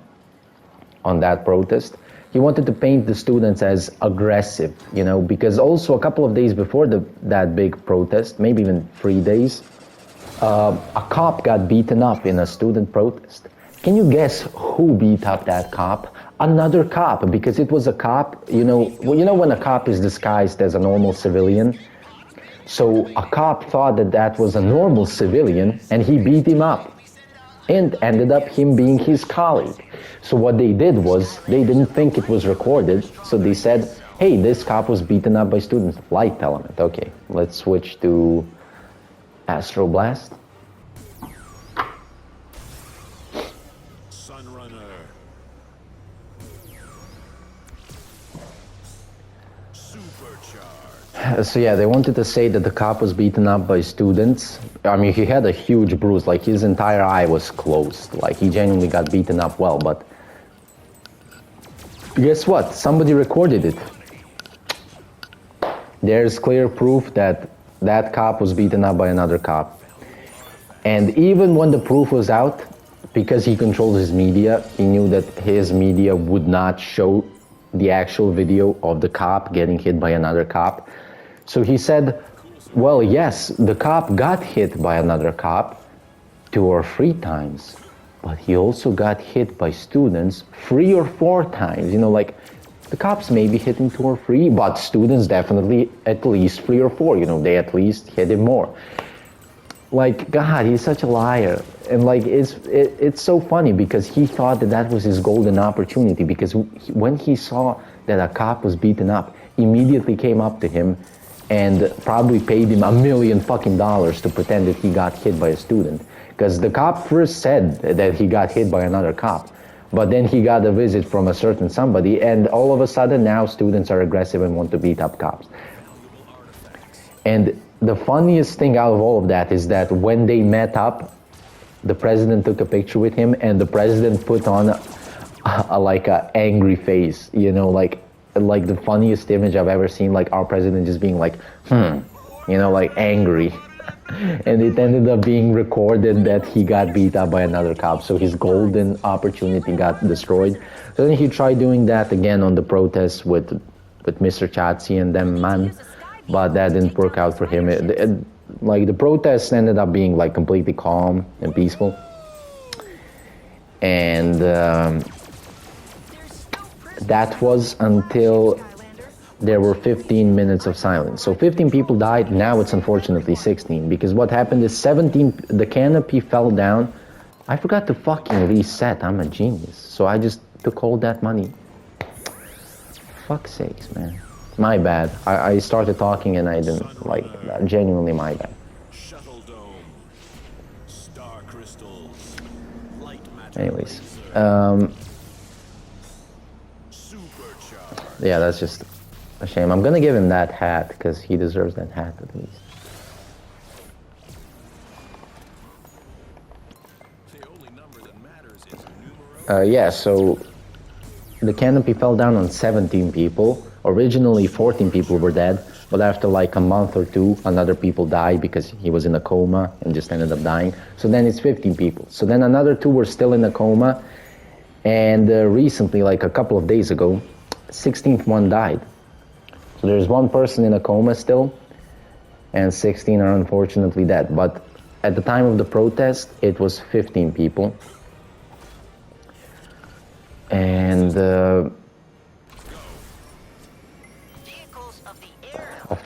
on that protest. He wanted to paint the students as aggressive, you know, because also a couple of days before that big protest, maybe even 3 days, a cop got beaten up in a student protest. Can you guess who beat up that cop? Another cop, because it was a cop, you know when a cop is disguised as a normal civilian? So a cop thought that was a normal civilian, and he beat him up, and ended up him being his colleague. So what they did was, they didn't think it was recorded, so they said, hey, this cop was beaten up by students. Light element. Okay, let's switch to Astro Blast. Sunrunner. Superchargers. So yeah, they wanted to say that the cop was beaten up by students. I mean, he had a huge bruise, like his entire eye was closed. Like, he genuinely got beaten up well, but guess what? Somebody recorded it. There's clear proof that that cop was beaten up by another cop. And even when the proof was out, because he controlled his media, he knew that his media would not show the actual video of the cop getting hit by another cop. So he said, well, yes, the cop got hit by another cop 2 or 3 times, but he also got hit by students 3 or 4 times. You know, like, the cops may be hitting 2 or 3, but students definitely at least 3 or 4. You know, they at least hit him more. Like, God, he's such a liar. And like, it's so funny, because he thought that was his golden opportunity, because when he saw that a cop was beaten up, he immediately came up to him and probably paid him $1 million fucking to pretend that he got hit by a student. Because the cop first said that he got hit by another cop, but then he got a visit from a certain somebody, and all of a sudden now students are aggressive and want to beat up cops. And the funniest thing out of all of that is that when they met up, the president took a picture with him, and the president put on a angry face, you know, like the funniest image I've ever seen, like our president just being like, you know, like angry. And it ended up being recorded that he got beat up by another cop, so his golden opportunity got destroyed. So then he tried doing that again on the protests with Mr. Chatsi and them, man, but that didn't work out for him. Like, the protests ended up being like completely calm and peaceful, and that was until there were 15 minutes of silence. So 15 people died. Now it's unfortunately 16, because what happened is the canopy fell down. I forgot to fucking reset. I'm a genius. So I just took all that money. Fuck's sakes, man. My bad. I started talking and I didn't, like, genuinely my bad. Shuttle dome. Star crystals. Light magic. Anyways, Superchargers. yeah, that's just a shame. I'm gonna give him that hat, because he deserves that hat at least. The only number that matters is numero. Yeah, so the canopy fell down on 17 people. Originally 14 people were dead, but after like a month or 2, another people died because he was in a coma and just ended up dying. So then it's 15 people. So then another 2 were still in a coma, and recently, like a couple of days ago, 16th one died. So there's 1 person in a coma still, and 16 are unfortunately dead. But at the time of the protest, it was 15 people. And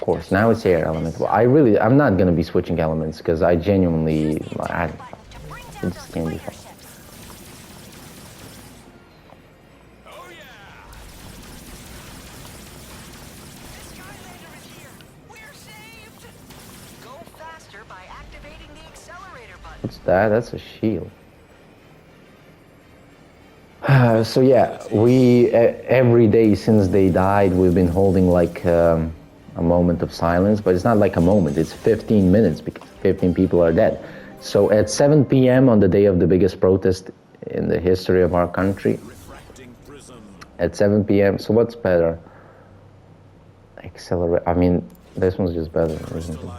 course, now it's air element. Well, I'm not gonna be switching elements because I genuinely, it just can't be fun. Oh yeah! The Skylander is here! We're saved! Go faster by activating the accelerator button. What's that? That's a shield. So yeah, every day since they died, we've been holding like a moment of silence, but it's not like a moment, it's 15 minutes because 15 people are dead. So at 7 p.m. on the day of the biggest protest in the history of our country, at 7 p.m., so what's better? Accelerate, I mean, this one's just better, isn't it?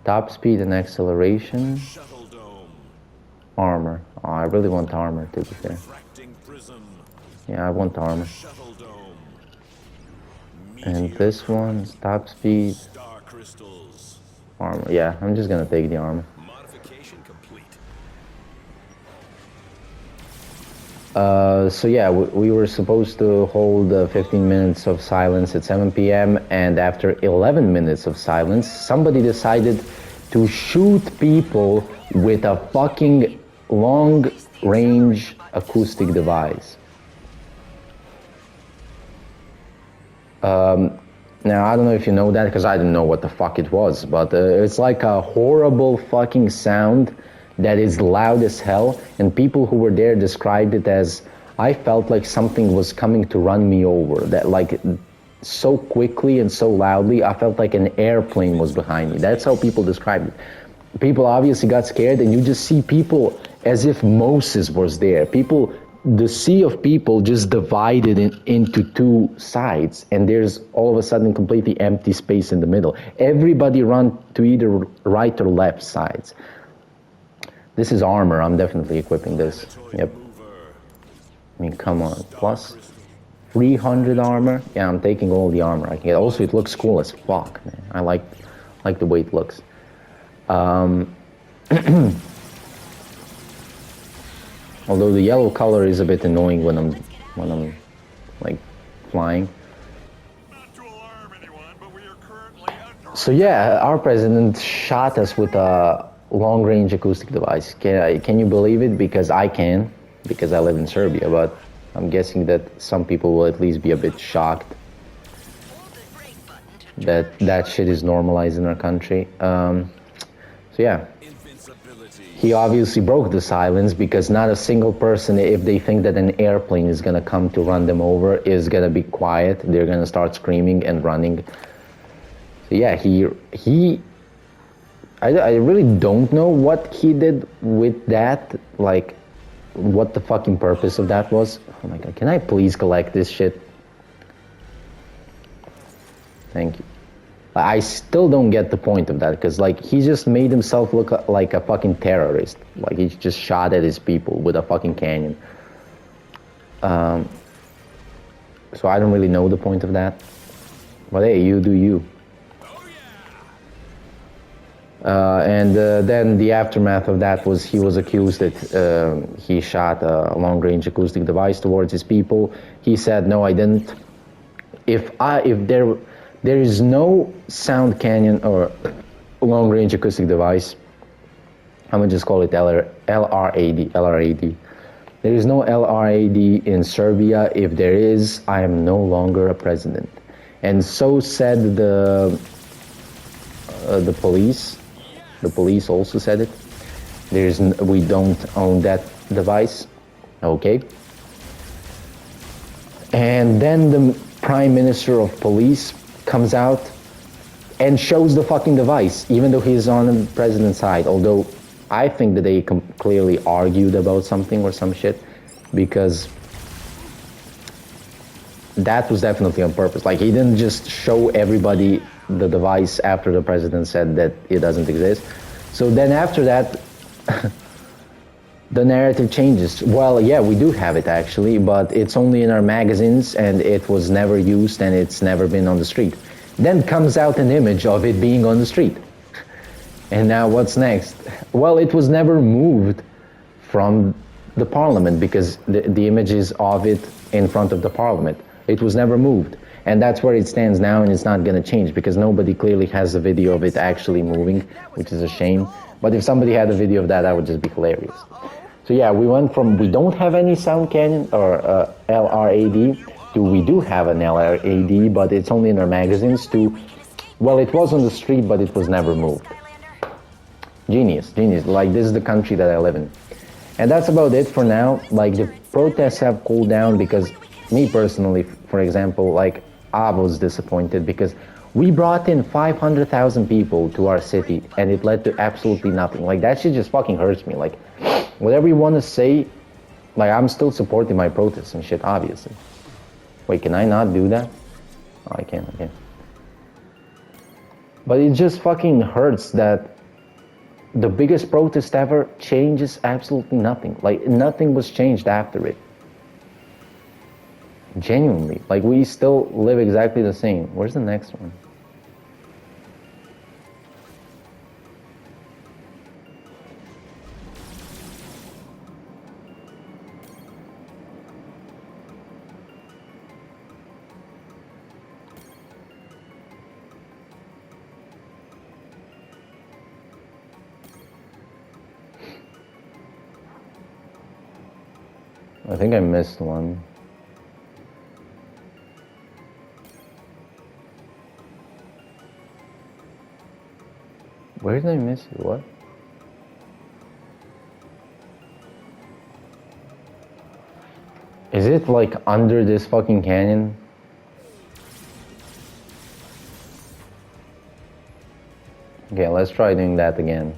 Top speed and acceleration. Armor. Oh, I really want armor, to be fair. Yeah, I want armor. And this one, top speed. Armor. Yeah, I'm just gonna take the armor. Modification complete. So yeah, we were supposed to hold 15 minutes of silence at 7 p.m. and after 11 minutes of silence, somebody decided to shoot people with a fucking long-range acoustic device. Now, I don't know if you know that, because I didn't know what the fuck it was, but it's like a horrible fucking sound that is loud as hell, and people who were there described it as, I felt like something was coming to run me over, that like so quickly and so loudly, I felt like an airplane was behind me. That's how people described it. People obviously got scared, and you just see people as if Moses was there. The sea of people just divided into two sides, and there's all of a sudden completely empty space in the middle. Everybody run to either right or left sides. This is armor, I'm definitely equipping this. Yep. I mean, come on, plus 300 armor? Yeah, I'm taking all the armor I can get. Also, it looks cool as fuck, man. I like the way it looks. Although the yellow color is a bit annoying when I'm like flying. Not to alarm anyone, but we are currently under So yeah, our president shot us with a long-range acoustic device. Can you believe it? Because I can, because I live in Serbia, but I'm guessing that some people will at least be a bit shocked that that shit is normalized in our country. So yeah. He obviously broke the silence because not a single person, if they think that an airplane is gonna come to run them over, is gonna be quiet. They're gonna start screaming and running. So yeah, I really don't know what he did with that, like what the fucking purpose of that was. Oh my god, can I please collect this shit? Thank you. I still don't get the point of that, because like he just made himself look like a fucking terrorist. Like he just shot at his people with a fucking cannon. So I don't really know the point of that. But hey, you do you. And then the aftermath of that was he was accused that he shot a long-range acoustic device towards his people. He said, no, I didn't. If there is no sound cannon or long-range acoustic device. I'm gonna just call it LRAD. There is no LRAD in Serbia. If there is, I am no longer a president. And so said the police. The police also said it. We don't own that device. Okay. And then the Prime Minister of Police comes out and shows the fucking device, even though he's on the president's side. Although I think that they clearly argued about something or some shit, because that was definitely on purpose. Like, he didn't just show everybody the device after the president said that it doesn't exist. So then after that, the narrative changes. Well, yeah, we do have it actually, but it's only in our magazines and it was never used and it's never been on the street. Then comes out an image of it being on the street. And now what's next? Well, it was never moved from the parliament because the image is of it in front of the parliament. It was never moved. And that's where it stands now, and it's not gonna change because nobody clearly has a video of it actually moving, which is a shame. But if somebody had a video of that, that would just be hilarious. So yeah, we went from we don't have any sound cannon or LRAD to we do have an LRAD, but it's only in our magazines, to, well, it was on the street, but it was never moved. Genius, genius. Like, this is the country that I live in. And that's about it for now. Like, the protests have cooled down because me personally, for example, like, I was disappointed because we brought in 500,000 people to our city and it led to absolutely nothing. Like, that shit just fucking hurts me. Like, whatever you want to say, like, I'm still supporting my protests and shit, obviously. Wait, can I not do that? Oh, I can, okay. But it just fucking hurts that the biggest protest ever changes absolutely nothing. Like, nothing was changed after it. Genuinely. Like, we still live exactly the same. Where's the next one? I think I missed one. Where did I miss it? What? Is it like under this fucking canyon? Okay, let's try doing that again.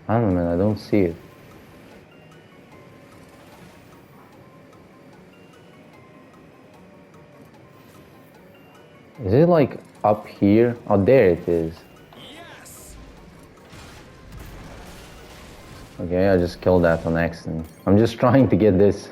I don't know, man, I don't see it. Is it like up here? Oh, there it is. Yes! Okay, I just killed that on accident. I'm just trying to get this.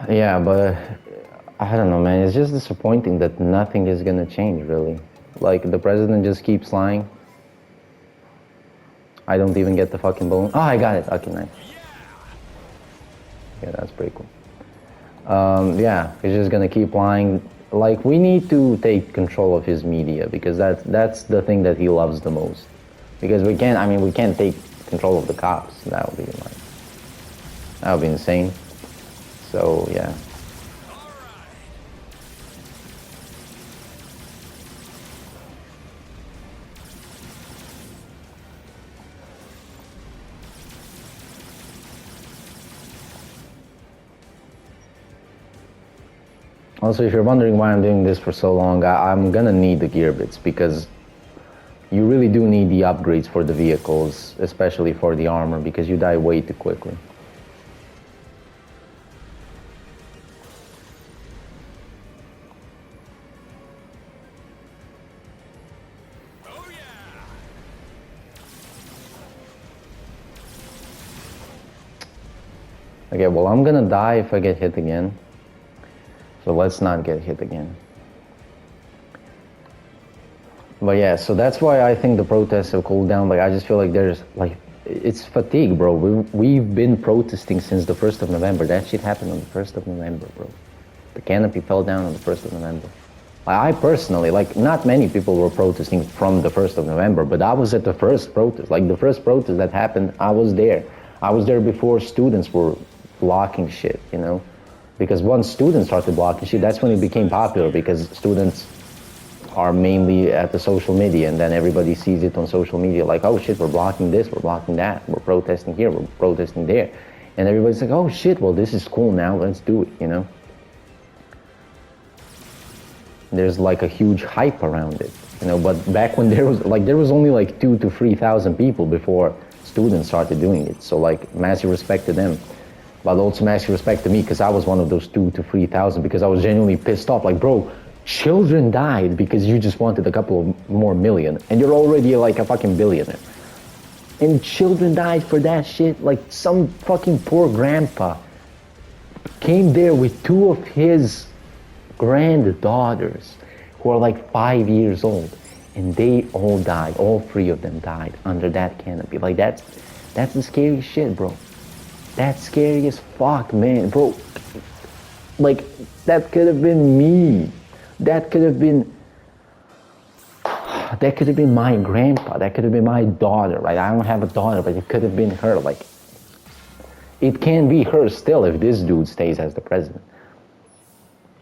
Yeah, but I don't know, man. It's just disappointing that nothing is gonna change, really. Like, the president just keeps lying. I don't even get the fucking balloon. Oh, I got it. Okay, nice. Yeah, that's pretty cool. Yeah, he's just gonna keep lying. Like, we need to take control of his media because that's the thing that he loves the most. Because we can't take control of the cops. That would be insane. So, yeah. Also, if you're wondering why I'm doing this for so long, I'm gonna need the gear bits because you really do need the upgrades for the vehicles, especially for the armor, because you die way too quickly. Okay, well, I'm gonna die if I get hit again. So let's not get hit again. But yeah, so that's why I think the protests have cooled down. Like, I just feel like there's, like, it's fatigue, bro. We've been protesting since the 1st of November. That shit happened on the 1st of November, bro. The canopy fell down on the 1st of November. I personally, like, not many people were protesting from the 1st of November, but I was at the first protest. Like, the first protest that happened, I was there. I was there before students were blocking shit, you know? Because once students started blocking shit, that's when it became popular, because students are mainly at the social media, and then everybody sees it on social media like, oh shit, we're blocking this, we're blocking that, we're protesting here, we're protesting there. And everybody's like, oh shit, well, this is cool now, let's do it, you know? There's like a huge hype around it. You know, but back when there was only like 2,000 to 3,000 people before students started doing it. So like massive respect to them, but also massive respect to me because I was one of those 2,000 to 3,000 because I was genuinely pissed off. Like, bro, children died because you just wanted a couple of more million, and you're already like a fucking billionaire. And children died for that shit. Like some fucking poor grandpa came there with 2 of his granddaughters who are like 5 years old, and they all died. All 3 of them died under that canopy. Like that's the scary shit, bro. That's scary as fuck, man, bro. Like that could have been me. That could have been my grandpa. That could have been my daughter, right? I don't have a daughter, but it could have been her. Like, it can be her still if this dude stays as the president.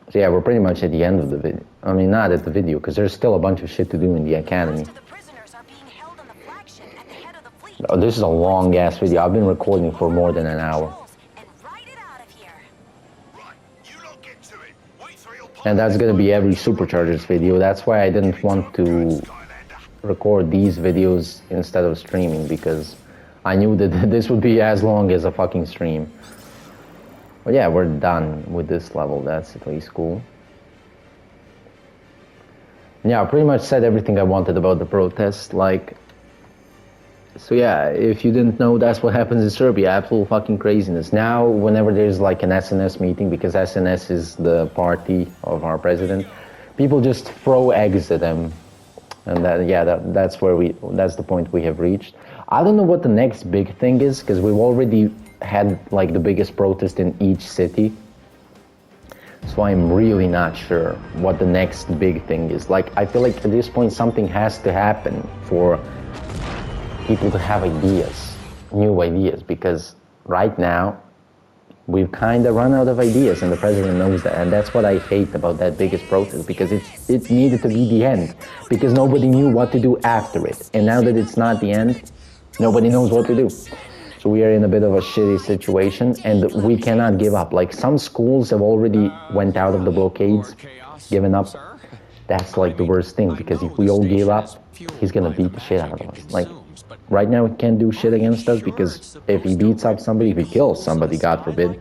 So yeah, we're pretty much at the end of the video. I mean, not at the video, because there's still a bunch of shit to do in the academy. Most of the prisoners are being held on the flagship at the head of the fleet. Oh, this is a long-ass video. I've been recording for more than an hour. And write it out of here. Right, you lot get to it. Wait till you'll And that's gonna be every Superchargers video. That's why I didn't want to Skylander. record these videos instead of streaming, because I knew that this would be as long as a fucking stream. But yeah, we're done with this level. That's at least cool. Yeah, I pretty much said everything I wanted about the protest. Like, so yeah, if you didn't know, that's what happens in Serbia. Absolute fucking craziness. Now, whenever there's like an SNS meeting, because SNS is the party of our president, people just throw eggs at them. And that's the point we have reached. I don't know what the next big thing is, because we've already had like the biggest protest in each city. So I'm really not sure what the next big thing is. Like, I feel like at this point something has to happen for people to have ideas, new ideas, because right now we've kind of run out of ideas, and the president knows that, and that's what I hate about that biggest protest, because it needed to be the end, because nobody knew what to do after it, and now that it's not the end, nobody knows what to do. So we are in a bit of a shitty situation, and we cannot give up. Like, some schools have already went out of the blockades, given up. That's like the worst thing, because if we all give up, he's gonna beat the shit out of us. Like, right now he can't do shit against us, because if he beats up somebody, if he kills somebody, God forbid,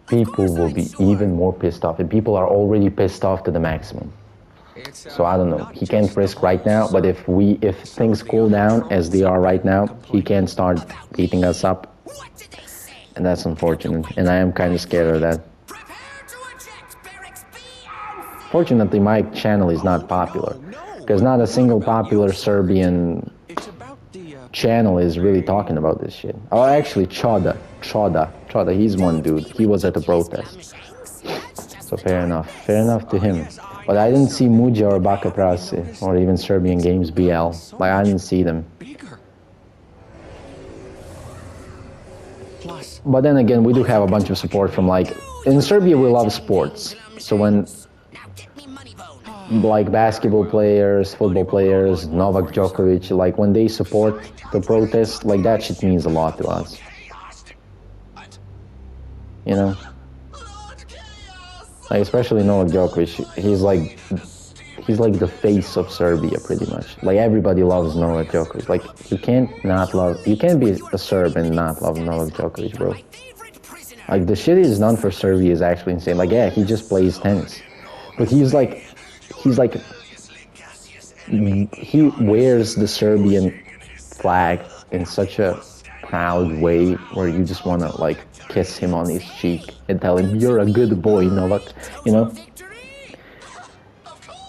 people will be even more pissed off, and people are already pissed off to the maximum. So I don't know, he can't risk right now, but if things cool down as they are right now, he can start beating us up, and that's unfortunate, and I am kind of scared of that. Fortunately, my channel is not popular, because not a single popular Serbian channel is really talking about this shit. Oh, actually, Choda, he's one dude. He was at the protest. So fair enough to him. But I didn't see Muja or Baka Prase, or even Serbian Games BL. Like, I didn't see them. But then again, we do have a bunch of support from, like, in Serbia we love sports. So when, like, basketball players, football players, Novak Djokovic, like, when they support the protest, like, that shit means a lot to us. You know? Like, especially Novak Djokovic, he's like the face of Serbia, pretty much. Like, everybody loves Novak Djokovic. Like, you can't be a Serb and not love Novak Djokovic, bro. Like, the shit he's done for Serbia is actually insane. Like, yeah, he just plays tennis, but he wears the Serbian flag in such a proud way, where you just want to, like, kiss him on his cheek and tell him, you're a good boy, Novak, you know?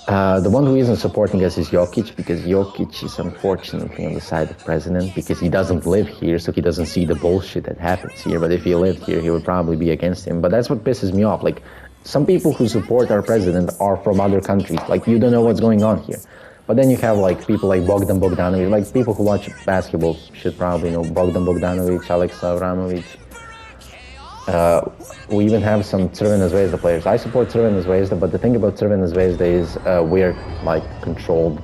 The one who isn't supporting us is Jokic, because Jokic is unfortunately on the side of the president, because he doesn't live here, so he doesn't see the bullshit that happens here. But if he lived here, he would probably be against him. But that's what pisses me off. Like, some people who support our president are from other countries. Like, you don't know what's going on here. But then you have, like, people like Bogdan Bogdanovic. Like, people who watch basketball should probably know Bogdan Bogdanovic, Alex Avramovic. We even have some Crvena Zvezda players. I support Crvena Zvezda, but the thing about Crvena Zvezda is we're, like, controlled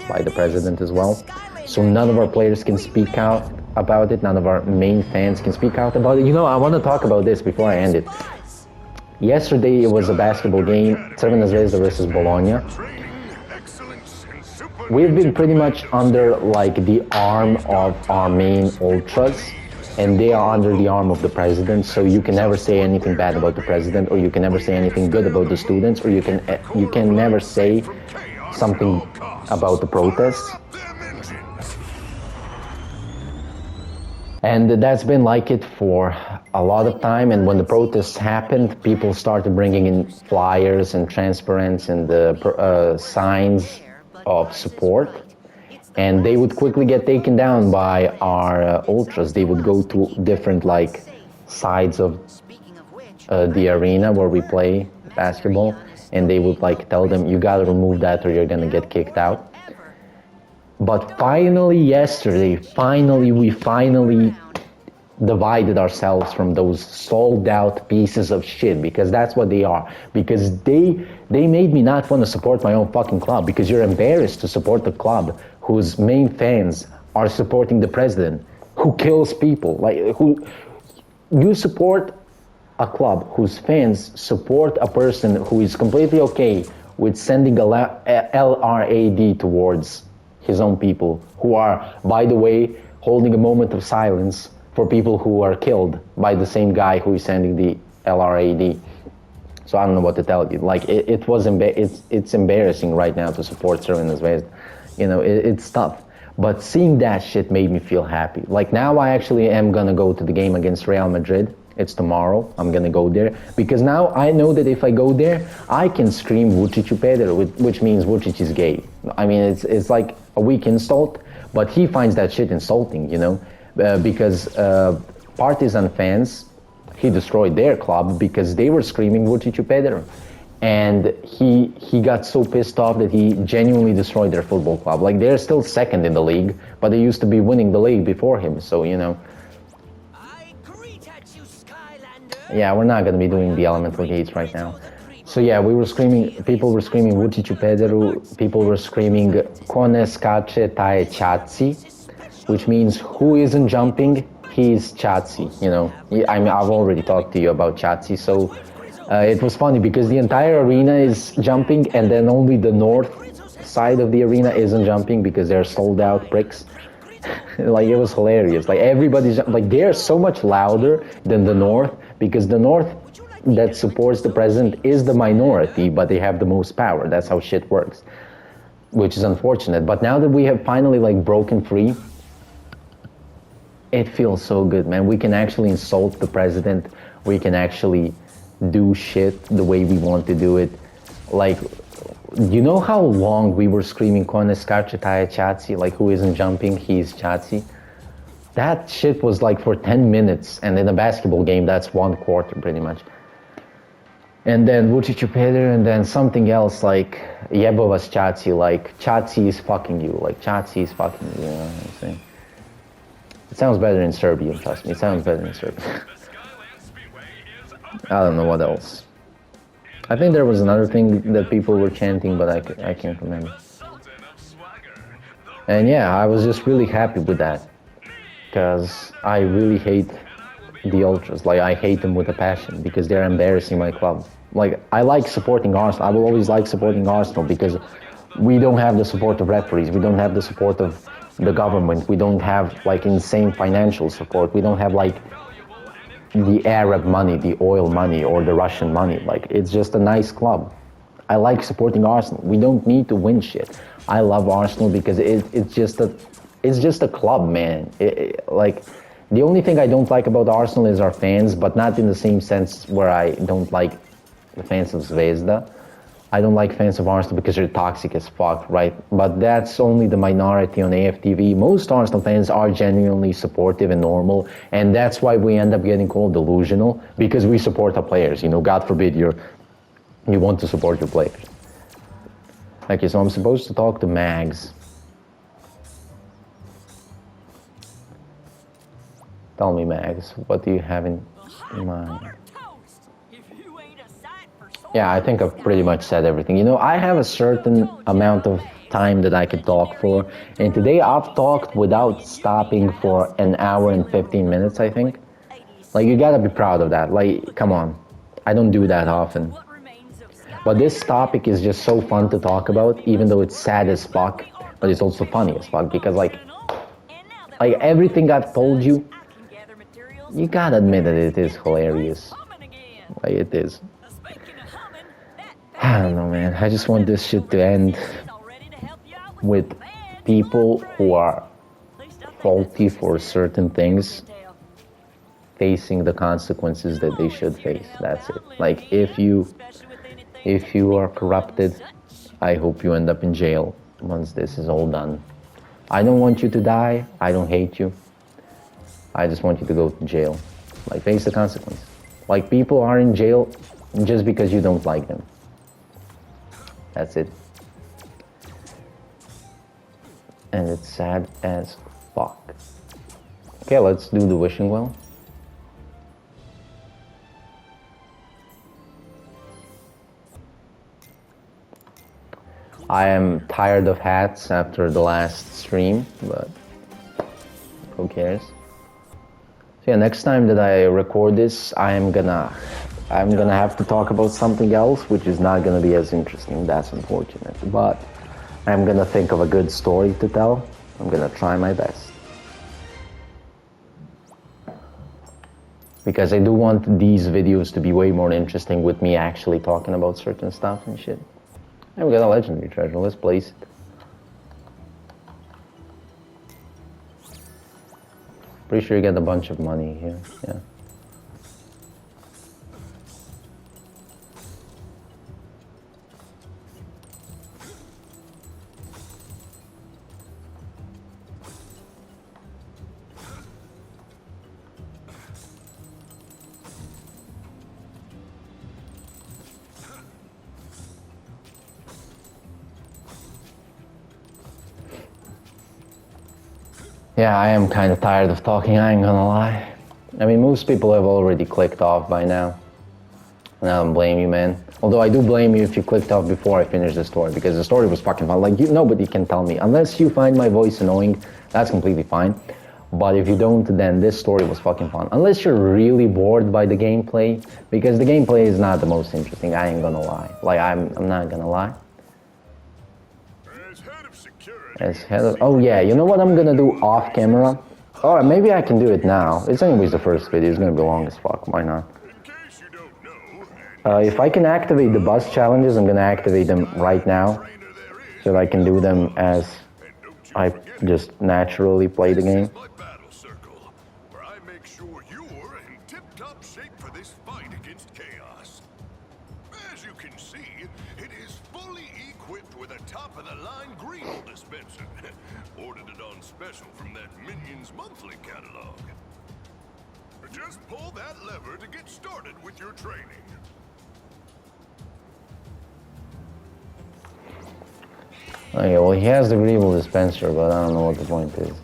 by the president as well. So none of our players can speak out about it. None of our main fans can speak out about it. You know, I want to talk about this before I end it. Yesterday it was a basketball game, Crvena Zvezda versus Bologna. we've been pretty much under like the arm of our main ultras, and they are under the arm of the president, so you can never say anything bad about the president, or you can never say anything good about the students, or you can never say something about the protests. And that's been like it for a lot of time, and when the protests happened, people started bringing in flyers and transparents and the signs of support, and they would quickly get taken down by our ultras. They would go to different like sides of the arena where we play basketball, and they would like tell them, you gotta remove that or you're gonna get kicked out. But finally yesterday, we finally divided ourselves from those sold out pieces of shit, because that's what they are. Because they made me not want to support my own fucking club, because you're embarrassed to support the club whose main fans are supporting the president who kills people. Like, who you support a club whose fans support a person who is completely okay with sending a LRAD towards his own people, who are, by the way, holding a moment of silence for people who are killed by the same guy who is sending the LRAD. So I don't know what to tell you. Like, it's embarrassing right now to support Serbian Zvezda. You know, it's tough. But seeing that shit made me feel happy. Like, now I actually am gonna go to the game against Real Madrid. It's tomorrow. I'm gonna go there, because now I know that if I go there, I can scream Vučiću peder, which means Vučić is gay. I mean, it's like a weak insult, but he finds that shit insulting, you know, because Partizan fans, he destroyed their club because they were screaming Vučiću peder, and he got so pissed off that he genuinely destroyed their football club. Like, they're still second in the league, but they used to be winning the league before him, so, you know. Yeah, we're not going to be doing the elemental gates right now. So yeah, we were screaming, people were screaming Vučiću pederu, people were screaming ko ne skače taj je čaci, which means who isn't jumping, he's čaci, you know. I mean, I've already talked to you about čaci, so it was funny because the entire arena is jumping, and then only the north side of the arena isn't jumping because they're sold out bricks. Like, it was hilarious. Like, everybody's like, they're so much louder than the north, because the north that supports the president is the minority, but they have the most power. That's how shit works, which is unfortunate. But now that we have finally like broken free, it feels so good, man. We can actually insult the president. We can actually do shit the way we want to do it. Like, you know how long we were screaming ko ne skače taj je čaci, like, who isn't jumping, he's čaci? That shit was like for 10 minutes, and in a basketball game, that's 1 quarter pretty much. And then Vučiću peder, and then something else like jebo vas čaci, like čaci is fucking you, like čaci is fucking you, you know what I'm saying? It sounds better in Serbian, trust me, it sounds better in Serbian. I don't know what else. I think there was another thing that people were chanting, but I can't remember. And yeah, I was just really happy with that, because I really hate the ultras. Like, I hate them with a passion because they're embarrassing my club. Like, I like supporting Arsenal. I will always like supporting Arsenal because we don't have the support of referees. We don't have the support of the government. We don't have like insane financial support. We don't have like the Arab money, the oil money, or the Russian money. Like, it's just a nice club. I like supporting Arsenal. We don't need to win shit. I love Arsenal because it's just a club, man. Like, the only thing I don't like about Arsenal is our fans, but not in the same sense where I don't like the fans of Zvezda. I don't like fans of Arsenal because they're toxic as fuck, right? But that's only the minority on AFTV. Most Arsenal fans are genuinely supportive and normal, and that's why we end up getting called delusional, because we support our players. You know, God forbid you want to support your players. Okay, so I'm supposed to talk to Mags. Tell me, Mags, what do you have in mind? Yeah, I think I've pretty much said everything. You know, I have a certain amount of time that I could talk for, and today I've talked without stopping for 1 hour and 15 minutes, I think. Like, you gotta be proud of that. Like, come on. I don't do that often. But this topic is just so fun to talk about, even though it's sad as fuck. but it's also funny as fuck because like everything I've told you, you gotta admit that it is hilarious. Like it is. I don't know, man. I just want this shit to end with people who are faulty for certain things facing the consequences that they should face. That's it. Like if you are corrupted, I hope you end up in jail once this is all done. I don't want you to die. I don't hate you. I just want you to go to jail. Like face the consequence. Like people are in jail just because you don't like them. That's it. And it's sad as fuck. Okay, let's do the wishing well. I am tired of hats after the last stream, but who cares? So yeah, next time that I record this, I'm gonna have to talk about something else, which is not gonna be as interesting. That's unfortunate, but I'm gonna think of a good story to tell. I'm gonna try my best. Because I do want these videos to be way more interesting with me actually talking about certain stuff and shit. And we got a legendary treasure, let's place it. Pretty sure you get a bunch of money here, yeah. Yeah, I am kind of tired of talking, I ain't gonna lie. I mean, most people have already clicked off by now. And I don't blame you, man. Although I do blame you if you clicked off before I finished the story, because the story was fucking fun. Like, nobody can tell me. Unless you find my voice annoying, that's completely fine. But if you don't, then this story was fucking fun. Unless you're really bored by the gameplay, because the gameplay is not the most interesting, I ain't gonna lie. Like, I'm not gonna lie. Oh yeah, you know what I'm gonna do off camera? Or maybe I can do it now. It's anyways the first video, it's gonna be long as fuck, why not? If I can activate the bus challenges, I'm gonna activate them right now. So that I can do them as I just naturally play the game. Special from that Minions monthly catalog. Just pull that lever to get started with your training. Okay, well he has the Greeble dispenser, but I don't know what the point is.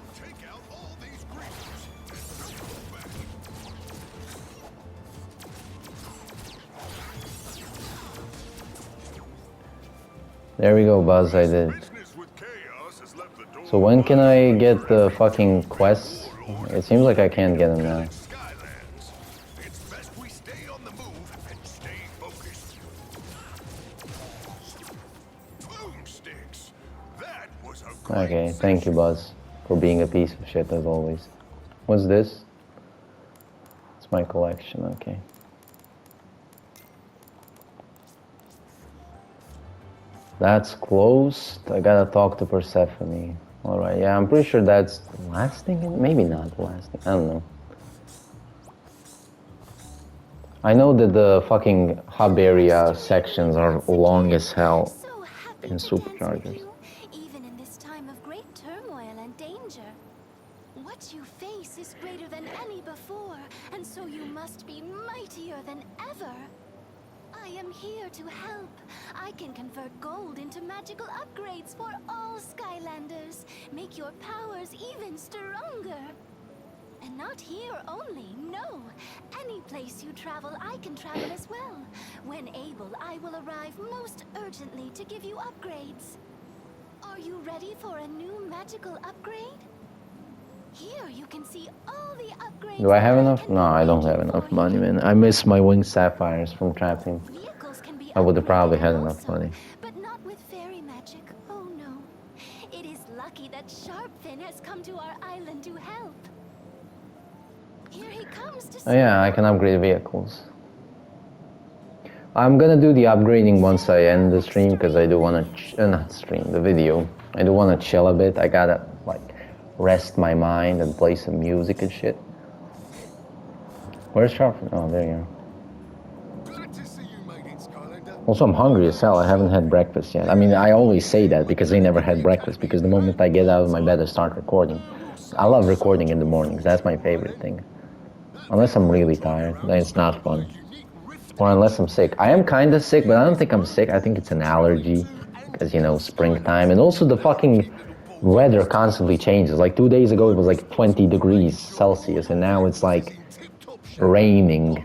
There we go, Buzz, I did. So when can I get the fucking quests? It seems like I can't get them now. Skylands. It's best we stay on the move and stay focused. Boomsticks. That was a great Okay, thank you, Buzz, for being a piece of shit as always. What's this? It's my collection, okay. That's closed. I gotta talk to Persephone. Alright, yeah, I'm pretty sure that's the last thing. Maybe not the last thing. I don't know. I know that the fucking hub area sections are long as hell in Superchargers. Even in this time of great turmoil and danger. What you face is greater than any before, and so you must be mightier than ever. I am here to help. I can convert gold into magical upgrades for all Skylanders. Make your powers even stronger. And not here only, no. Any place you travel, I can travel as well. When able, I will arrive most urgently to give you upgrades. Are you ready for a new magical upgrade? Here you can see all the upgrades. Do I have enough? No, I don't have enough money, man. I miss my winged sapphires from trapping. I would have probably had enough money. But not with fairy magic. Oh no. It is come to our island to help. Here he comes to Oh yeah, I can upgrade vehicles. I'm gonna do the upgrading once I end the stream because I do wanna not stream the video. I do wanna chill a bit. I gotta like rest my mind and play some music and shit. Where's Sharp? Oh, there you are. Glad to see you made it, Skylander. Also, I'm hungry as hell. I haven't had breakfast yet. I mean, I always say that because I never had breakfast. Because the moment I get out of my bed, I start recording. I love recording in the mornings. That's my favorite thing. Unless I'm really tired, then it's not fun. Or unless I'm sick. I am kind of sick, but I don't think I'm sick. I think it's an allergy. Because, you know, springtime. And also the fucking weather constantly changes. Like 2 days ago, it was like 20 degrees Celsius. And now it's like raining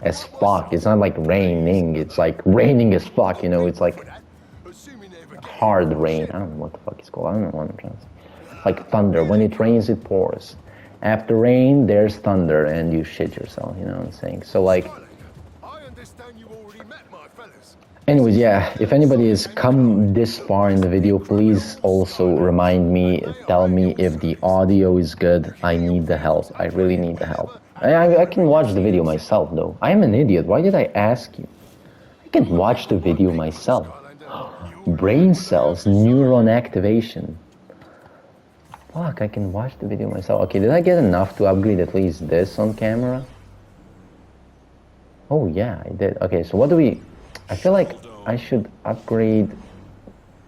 as fuck. It's not like raining. It's like raining as fuck, you know. It's like hard rain. I don't know what the fuck it's called. I don't know what I'm trying to say. Like thunder. When it rains, it pours. After rain, there's thunder. And you shit yourself, you know what I'm saying? So like... Anyways, yeah, if anybody has come this far in the video, please also remind me, tell me if the audio is good. I need the help. I really need the help. I can watch the video myself, though. I am an idiot. Why did I ask you? I can watch the video myself. Brain cells, neuron activation. Fuck, I can watch the video myself. Okay, did I get enough to upgrade at least this on camera? Oh, yeah, I did. Okay, so what do we... I feel like I should upgrade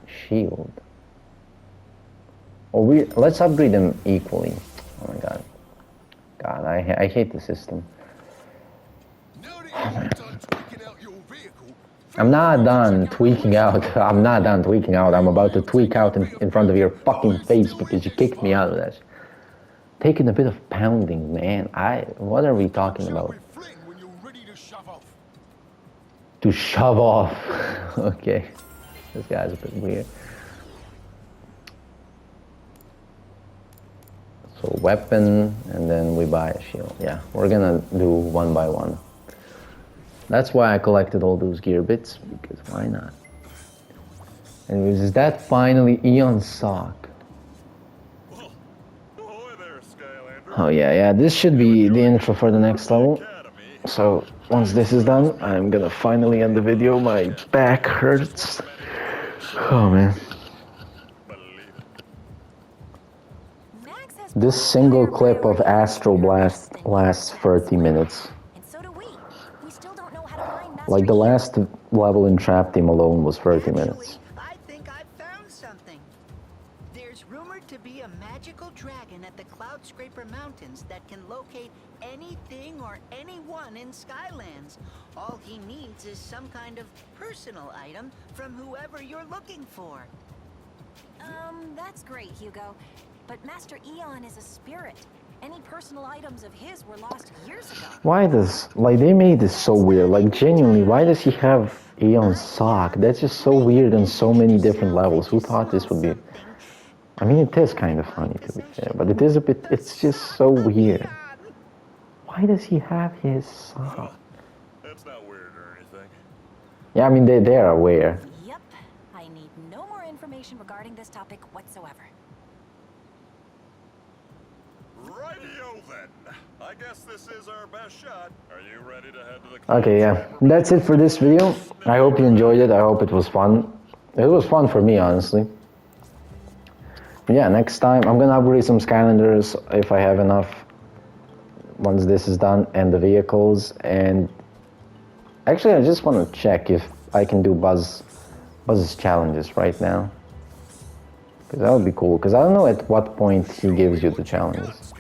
shield. Or let's upgrade them equally. Oh my god. God, I hate the system. Oh man. I'm not done tweaking out. I'm not done tweaking out. I'm about to tweak out in front of your fucking face because you kicked me out of that. Taking a bit of pounding, man. What are we talking about? To shove off. Okay. This guy's a bit weird. So weapon, and then we buy a shield. Yeah, we're gonna do one by one. That's why I collected all those gear bits, because why not? Anyways, is that finally Eon Sock? Oh yeah, this should be the intro for the next level. So, once this is done, I'm gonna finally end the video. My back hurts. Oh man. This single clip of Astro Blast lasts 30 minutes. Like the last level in Trap Team alone was 30 minutes. I think I've found something. There's rumored to be a magical dragon at the Cloud Scraper Mountains that can locate anything or anyone in Skylands. All he needs is some kind of personal item from whoever you're looking for. That's great, Hugo. But Master Eon is a spirit. Any personal items of his were lost years ago. Why does, like, they made this so weird, like, genuinely, why does he have Eon's sock? That's just so weird on so many different levels. Who thought this would be... I mean, it is kind of funny, to be fair, but it is a bit, it's just so weird. Why does he have his sock? That's not weird or anything. Yeah, I mean, they're aware. Yep. I need no more information regarding this topic whatsoever. Rightio then. I guess this is our best shot. Are you ready to head to the... Okay, yeah. That's it for this video. I hope you enjoyed it. I hope it was fun. It was fun for me, honestly. Yeah, next time I'm gonna upgrade some Skylanders if I have enough once this is done, and the vehicles. And actually, I just want to check if I can do Buzz's challenges right now, because that would be cool. Because I don't know at what point he gives you the challenges.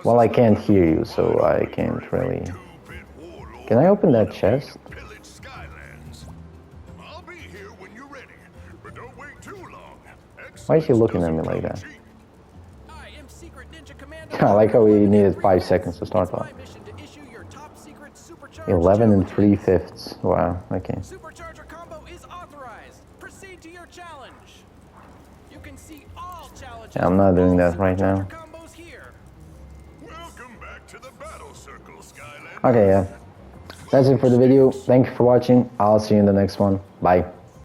Well, I can't hear you, so I can't really. Can I open that chest? Why is he looking at me like that? I like how he needed 5 seconds to start off. 11 3/5. Wow, okay. Supercharger combo is authorized. Proceed to your challenge. You can see all challenges. Yeah, I'm not doing that right now. Welcome back to the battle circle, Skylanders. Okay, yeah. That's it for the video. Thank you for watching. I'll see you in the next one. Bye.